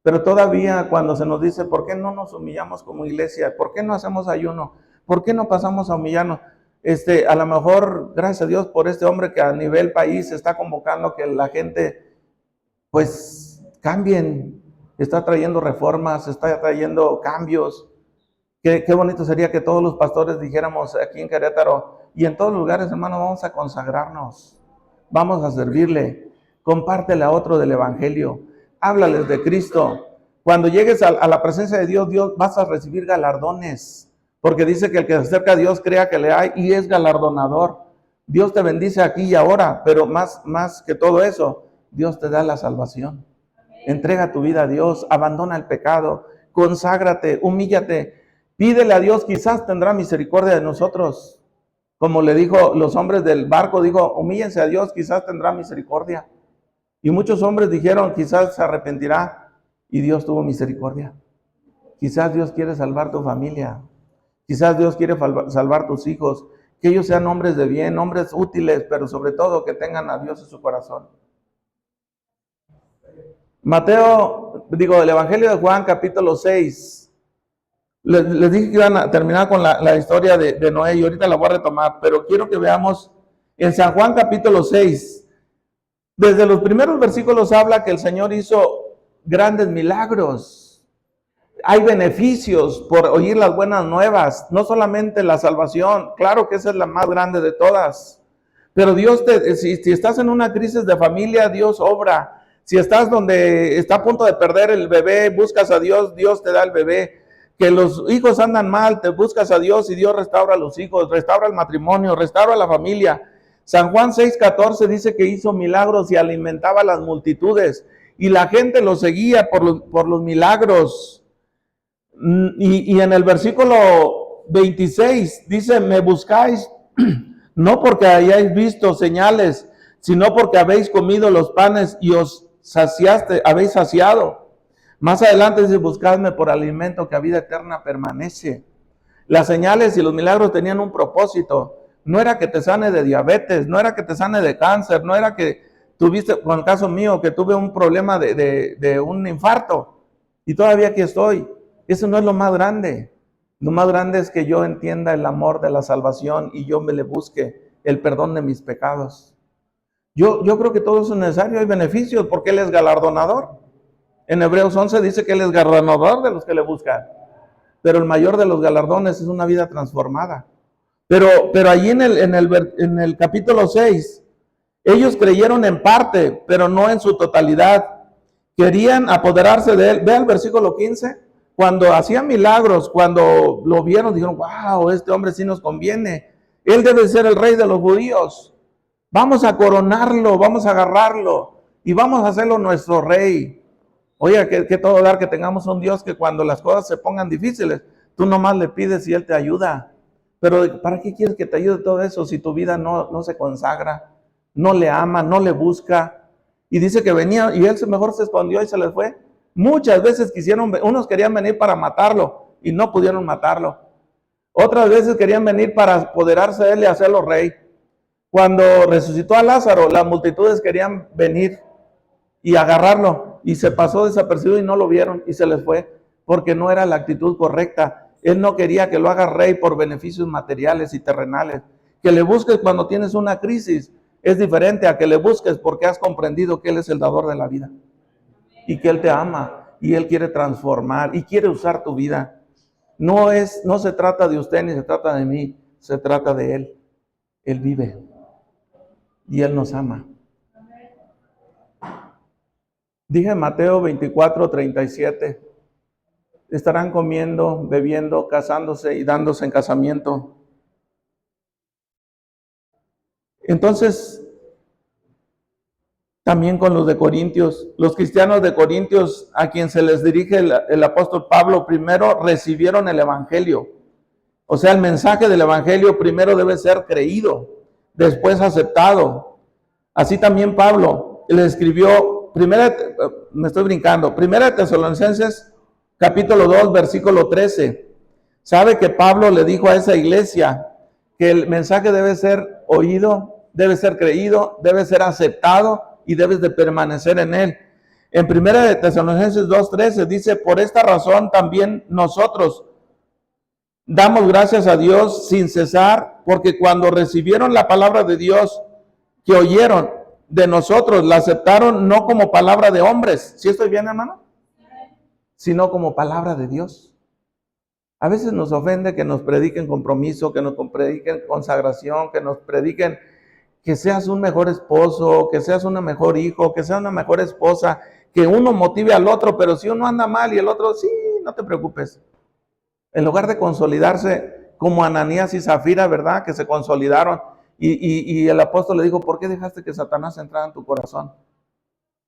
pero todavía cuando se nos dice, ¿por qué no nos humillamos como iglesia? ¿Por qué no hacemos ayuno? ¿Por qué no pasamos a humillarnos? A lo mejor, gracias a Dios por este hombre que a nivel país está convocando que la gente, pues, cambien, está trayendo reformas, está trayendo cambios. Qué bonito sería que todos los pastores dijéramos aquí en Querétaro y en todos los lugares, hermano, vamos a consagrarnos, vamos a servirle, compártele a otro del Evangelio, háblales de Cristo. Cuando llegues a la presencia de Dios, vas a recibir galardones, porque dice que el que se acerca a Dios crea que le hay y es galardonador. Dios te bendice aquí y ahora, pero más que todo eso, Dios te da la salvación. Entrega tu vida a Dios, abandona el pecado, conságrate, humíllate, pídele a Dios, quizás tendrá misericordia de nosotros. Como le dijo los hombres del barco, dijo, humíllense a Dios, quizás tendrá misericordia. Y muchos hombres dijeron, quizás se arrepentirá, y Dios tuvo misericordia. Quizás Dios quiere salvar tu familia, quizás Dios quiere salvar tus hijos, que ellos sean hombres de bien, hombres útiles, pero sobre todo que tengan a Dios en su corazón. El Evangelio de Juan, capítulo 6. Les dije que iban a terminar con la historia de Noé y ahorita la voy a retomar, pero quiero que veamos en San Juan, capítulo 6. Desde los primeros versículos habla que el Señor hizo grandes milagros. Hay beneficios por oír las buenas nuevas, no solamente la salvación, claro que esa es la más grande de todas, pero Dios, si estás en una crisis de familia, Dios obra. Si estás donde está a punto de perder el bebé, buscas a Dios, Dios te da el bebé. Que los hijos andan mal, te buscas a Dios y Dios restaura a los hijos, restaura el matrimonio, restaura la familia. San Juan 6:14 dice que hizo milagros y alimentaba a las multitudes y la gente lo seguía por los milagros. Y en el versículo 26 dice, me buscáis no porque hayáis visto señales, sino porque habéis comido los panes y os habéis saciado. Más adelante dice, buscadme por alimento que a vida eterna permanece. Las señales y los milagros tenían un propósito. No era que te sane de diabetes, no era que te sane de cáncer, no era que tuviste, con el caso mío, que tuve un problema de un infarto y todavía aquí estoy. Eso no es lo más grande. Lo más grande es que yo entienda el amor de la salvación y yo me le busque el perdón de mis pecados. Yo creo que todo eso es necesario, hay beneficios porque Él es galardonador. En Hebreos 11 dice que Él es galardonador de los que le buscan. Pero el mayor de los galardones es una vida transformada. Pero allí en el capítulo 6, ellos creyeron en parte, pero no en su totalidad. Querían apoderarse de Él. Ve al versículo 15. Cuando hacía milagros, cuando lo vieron, dijeron, wow, este hombre sí nos conviene. Él debe ser el rey de los judíos. Vamos a coronarlo, vamos a agarrarlo y vamos a hacerlo nuestro rey. Oiga, que todo dar que tengamos un Dios que cuando las cosas se pongan difíciles, tú nomás le pides y Él te ayuda. Pero ¿para qué quieres que te ayude todo eso si tu vida no se consagra, no le ama, no le busca? Y dice que venía y Él mejor se escondió y se les fue. Muchas veces unos querían venir para matarlo y no pudieron matarlo. Otras veces querían venir para apoderarse de Él y hacerlo rey. Cuando resucitó a Lázaro, las multitudes querían venir y agarrarlo y se pasó desapercibido y no lo vieron y se les fue porque no era la actitud correcta. Él no quería que lo hagas rey por beneficios materiales y terrenales. Que le busques cuando tienes una crisis es diferente a que le busques porque has comprendido que Él es el dador de la vida y que Él te ama y Él quiere transformar y quiere usar tu vida. No se trata de usted ni se trata de mí, se trata de Él. Él vive y Él nos ama. Dije Mateo 24:37, estarán comiendo, bebiendo, casándose y dándose en casamiento. Entonces, también con los de Corintios, los cristianos de Corintios, a quien se les dirige el apóstol Pablo, primero recibieron el evangelio. O sea, el mensaje del evangelio primero debe ser creído, después aceptado. Así también Pablo le escribió, Primera de Tesalonicenses, capítulo 2, versículo 13. Sabe que Pablo le dijo a esa iglesia que el mensaje debe ser oído, debe ser creído, debe ser aceptado y debes de permanecer en él. En Primera de Tesalonicenses 2:13 dice, por esta razón también nosotros damos gracias a Dios sin cesar, porque cuando recibieron la palabra de Dios que oyeron de nosotros, la aceptaron no como palabra de hombres. ¿Sí estoy bien, hermano? Sino como palabra de Dios. A veces nos ofende que nos prediquen compromiso, que nos prediquen consagración, que nos prediquen que seas un mejor esposo, que seas un mejor hijo, que seas una mejor esposa, que uno motive al otro, pero si uno anda mal y el otro, sí, no te preocupes. En lugar de consolidarse como Ananías y Zafira, ¿verdad? Que se consolidaron. Y el apóstol le dijo, ¿por qué dejaste que Satanás entrara en tu corazón?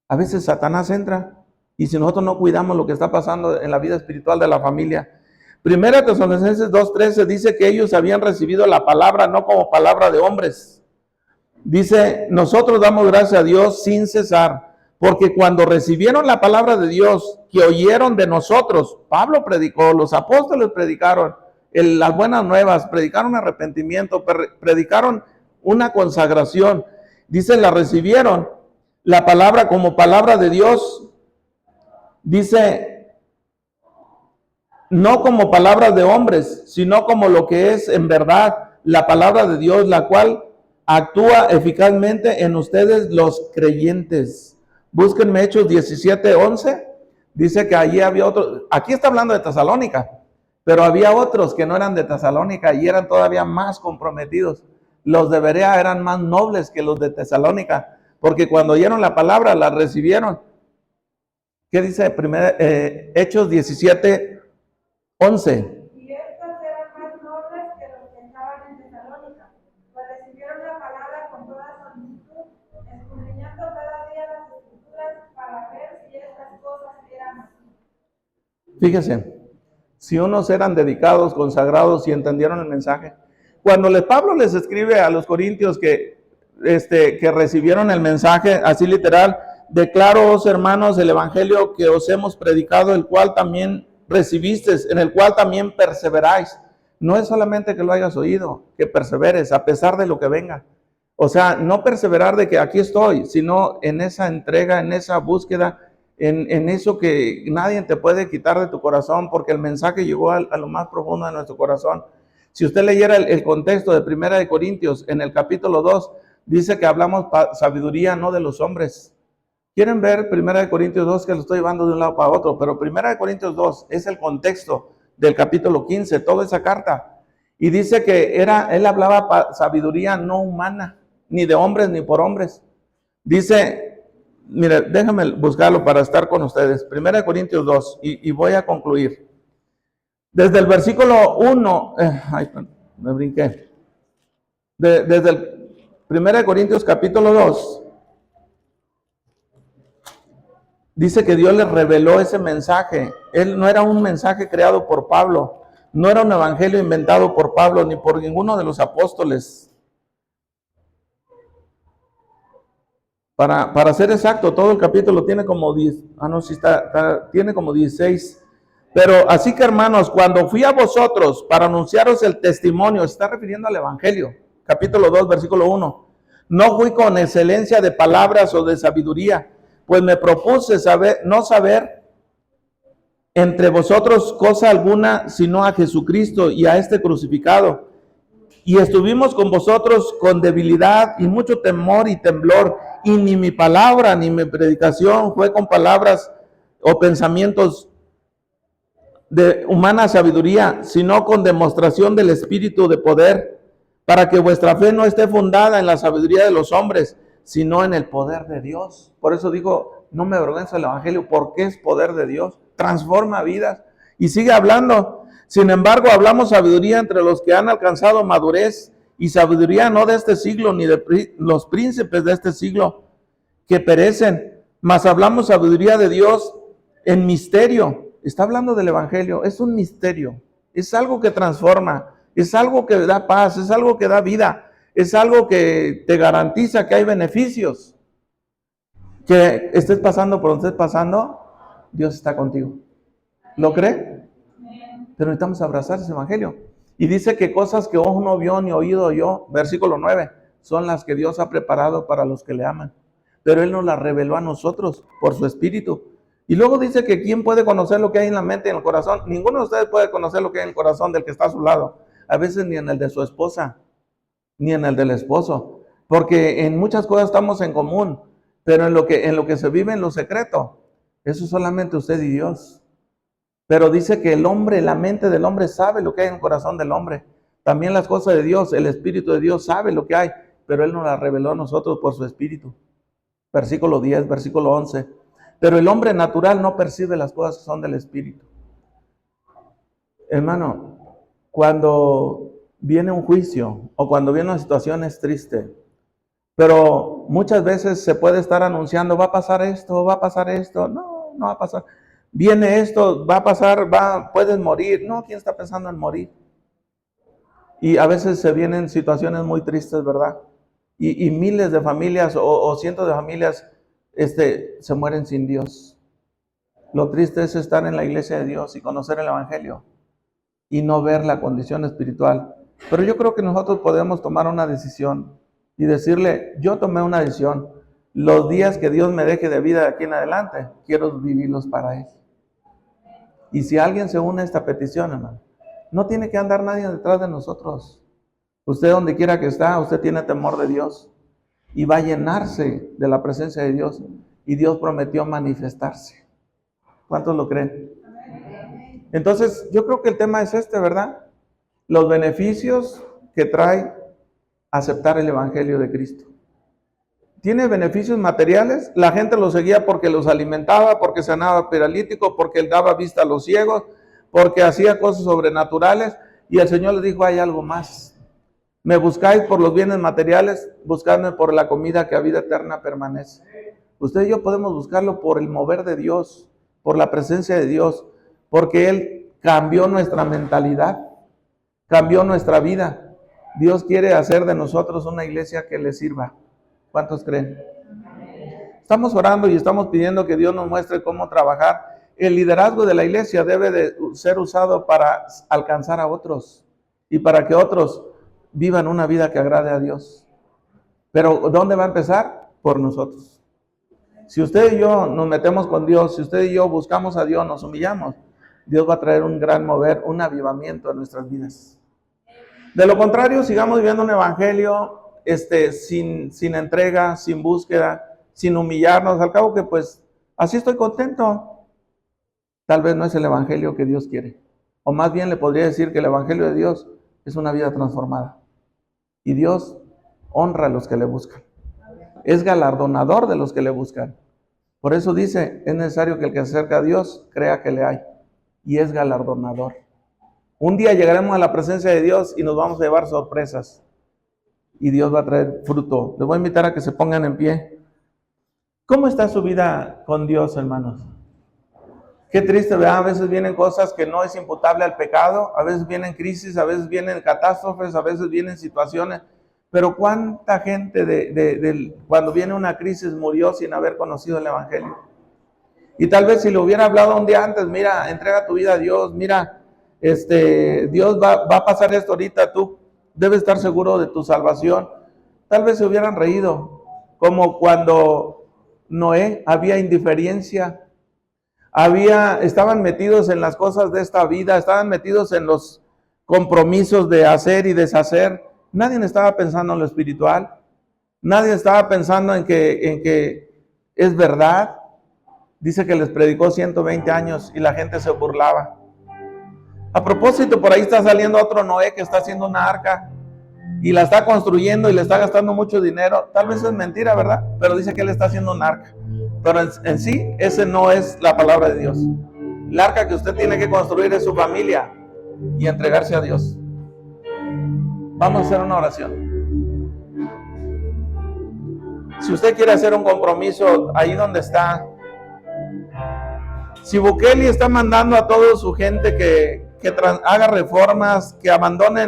A veces Satanás entra y si nosotros no cuidamos lo que está pasando en la vida espiritual de la familia. Primera Tesalonicenses 2:13 dice que ellos habían recibido la palabra no como palabra de hombres. Dice, nosotros damos gracias a Dios sin cesar, porque cuando recibieron la palabra de Dios, que oyeron de nosotros, Pablo predicó, los apóstoles predicaron las buenas nuevas, predicaron arrepentimiento, predicaron una consagración. Dice, la recibieron, la palabra como palabra de Dios. Dice, no como palabras de hombres, sino como lo que es en verdad la palabra de Dios, la cual actúa eficazmente en ustedes los creyentes. Búsquenme Hechos 17:11. Dice que allí había otros, aquí está hablando de Tesalónica, pero había otros que no eran de Tesalónica y eran todavía más comprometidos. Los de Berea eran más nobles que los de Tesalónica, porque cuando oyeron la palabra, la recibieron. ¿Qué dice Hechos 17:11?
Y estos eran más nobles que los que estaban en Tesalónica, pues recibieron la palabra con toda solicitud, escudriñando cada día las escrituras para ver si estas cosas eran así.
Fíjese, si unos eran dedicados, consagrados y entendieron el mensaje. Cuando Pablo les escribe a los corintios que recibieron el mensaje, así literal, declaro, hermanos, el evangelio que os hemos predicado, el cual también recibisteis, en el cual también perseveráis. No es solamente que lo hayas oído, que perseveres a pesar de lo que venga. O sea, no perseverar de que aquí estoy, sino en esa entrega, en esa búsqueda, en eso que nadie te puede quitar de tu corazón, porque el mensaje llegó a lo más profundo de nuestro corazón. Si usted leyera el contexto de 1 Corintios, en el capítulo 2, dice que hablamos sabiduría no de los hombres. ¿Quieren ver 1 Corintios 2? Que lo estoy llevando de un lado para otro, pero 1 Corintios 2 es el contexto del capítulo 15, toda esa carta. Y dice que él hablaba sabiduría no humana, ni de hombres ni por hombres. Dice, mire, déjame buscarlo para estar con ustedes. 1 Corintios 2, y voy a concluir. Desde el versículo 1, me brinqué. Desde el 1 Corintios capítulo 2, dice que Dios les reveló ese mensaje. Él no era un mensaje creado por Pablo, no era un evangelio inventado por Pablo ni por ninguno de los apóstoles. Para ser exacto, todo el capítulo tiene como 10, tiene como 16. Pero así que, hermanos, cuando fui a vosotros para anunciaros el testimonio, está refiriendo al evangelio, capítulo 2, versículo 1. No fui con excelencia de palabras o de sabiduría, pues me propuse no saber entre vosotros cosa alguna, sino a Jesucristo y a este crucificado. Y estuvimos con vosotros con debilidad y mucho temor y temblor, y ni mi palabra ni mi predicación fue con palabras o pensamientos de humana sabiduría, sino con demostración del Espíritu de poder, para que vuestra fe no esté fundada en la sabiduría de los hombres, sino en el poder de Dios. Por eso digo, no me avergüenzo del evangelio, porque es poder de Dios, transforma vidas. Y sigue hablando, sin embargo, hablamos sabiduría entre los que han alcanzado madurez, y sabiduría no de este siglo, ni de los príncipes de este siglo, que perecen, mas hablamos sabiduría de Dios en misterio. Está hablando del evangelio, es un misterio, es algo que transforma, es algo que da paz, es algo que da vida, es algo que te garantiza que hay beneficios. Que estés pasando por donde estés pasando, Dios está contigo. ¿Lo cree? Pero necesitamos abrazar ese evangelio. Y dice que cosas que ojo no vio ni oído oyó, versículo 9, son las que Dios ha preparado para los que le aman. Pero Él nos las reveló a nosotros por su Espíritu. Y luego dice que ¿quién puede conocer lo que hay en la mente y en el corazón? Ninguno de ustedes puede conocer lo que hay en el corazón del que está a su lado. A veces ni en el de su esposa, ni en el del esposo. Porque en muchas cosas estamos en común, pero en lo que se vive en lo secreto, eso solamente usted y Dios. Pero dice que el hombre, la mente del hombre sabe lo que hay en el corazón del hombre. También las cosas de Dios, el Espíritu de Dios sabe lo que hay, pero Él nos las reveló a nosotros por su Espíritu. Versículo 10, versículo 11. Pero el hombre natural no percibe las cosas que son del Espíritu. Hermano, cuando viene un juicio o cuando viene una situación es triste, pero muchas veces se puede estar anunciando, va a pasar esto, va a pasar esto. No, no va a pasar. Viene esto, va a pasar, puedes morir. No, ¿quién está pensando en morir? Y a veces se vienen situaciones muy tristes, ¿verdad? Y miles de familias o cientos de familias se mueren sin Dios. Lo triste es estar en la iglesia de Dios y conocer el Evangelio y no ver la condición espiritual. Pero yo creo que nosotros podemos tomar una decisión y decirle, yo tomé una decisión. Los días que Dios me deje de vida de aquí en adelante, quiero vivirlos para Él. Y si alguien se une a esta petición, hermano, no tiene que andar nadie detrás de nosotros. Usted donde quiera que está, usted tiene temor de Dios y va a llenarse de la presencia de Dios. Y Dios prometió manifestarse. ¿Cuántos lo creen? Entonces, yo creo que el tema es ¿verdad? Los beneficios que trae aceptar el Evangelio de Cristo. Tiene beneficios materiales. La gente lo seguía porque los alimentaba, porque sanaba paralíticos, porque él daba vista a los ciegos, porque hacía cosas sobrenaturales. Y el Señor les dijo, hay algo más. Me buscáis por los bienes materiales, buscadme por la comida que a vida eterna permanece. Usted y yo podemos buscarlo por el mover de Dios, por la presencia de Dios, porque Él cambió nuestra mentalidad, cambió nuestra vida. Dios quiere hacer de nosotros una iglesia que le sirva. ¿Cuántos creen? Estamos orando y estamos pidiendo que Dios nos muestre cómo trabajar. El liderazgo de la iglesia debe de ser usado para alcanzar a otros y para que otros vivan una vida que agrade a Dios. Pero ¿dónde va a empezar? Por nosotros. Si usted y yo nos metemos con Dios, si usted y yo buscamos a Dios, nos humillamos, Dios va a traer un gran mover, un avivamiento en nuestras vidas. De lo contrario, sigamos viviendo un evangelio sin entrega, sin búsqueda, sin humillarnos. Al cabo que pues así estoy contento. Tal vez no es el evangelio que Dios quiere. O más bien le podría decir que el evangelio de Dios es una vida transformada. Y Dios honra a los que le buscan. Es galardonador de los que le buscan. Por eso dice, es necesario que el que se acerca a Dios crea que le hay. Y es galardonador. Un día llegaremos a la presencia de Dios y nos vamos a llevar sorpresas. Y Dios va a traer fruto. Les voy a invitar a que se pongan en pie. ¿Cómo está su vida con Dios, hermanos? Qué triste, ¿verdad? A veces vienen cosas que no es imputable al pecado, a veces vienen crisis, a veces vienen catástrofes, a veces vienen situaciones. Pero ¿cuánta gente cuando viene una crisis murió sin haber conocido el Evangelio? Y tal vez si le hubiera hablado un día antes, mira, entrega tu vida a Dios, mira, Dios va a pasar esto ahorita, tú debes estar seguro de tu salvación. Tal vez se hubieran reído, como cuando Noé había indiferencia, estaban metidos en las cosas de esta vida, estaban metidos en los compromisos de hacer y deshacer. Nadie estaba pensando en lo espiritual, nadie estaba pensando en que es verdad. Dice que les predicó 120 años y la gente se burlaba. A propósito, por ahí está saliendo otro Noé que está haciendo una arca y la está construyendo y le está gastando mucho dinero. Tal vez es mentira, ¿verdad? Pero dice que él está haciendo un arca. Pero en sí, ese no es la palabra de Dios. El arca que usted tiene que construir es su familia y entregarse a Dios. Vamos a hacer una oración. Si usted quiere hacer un compromiso ahí donde está, si Bukele está mandando a toda su gente que haga reformas, que abandonen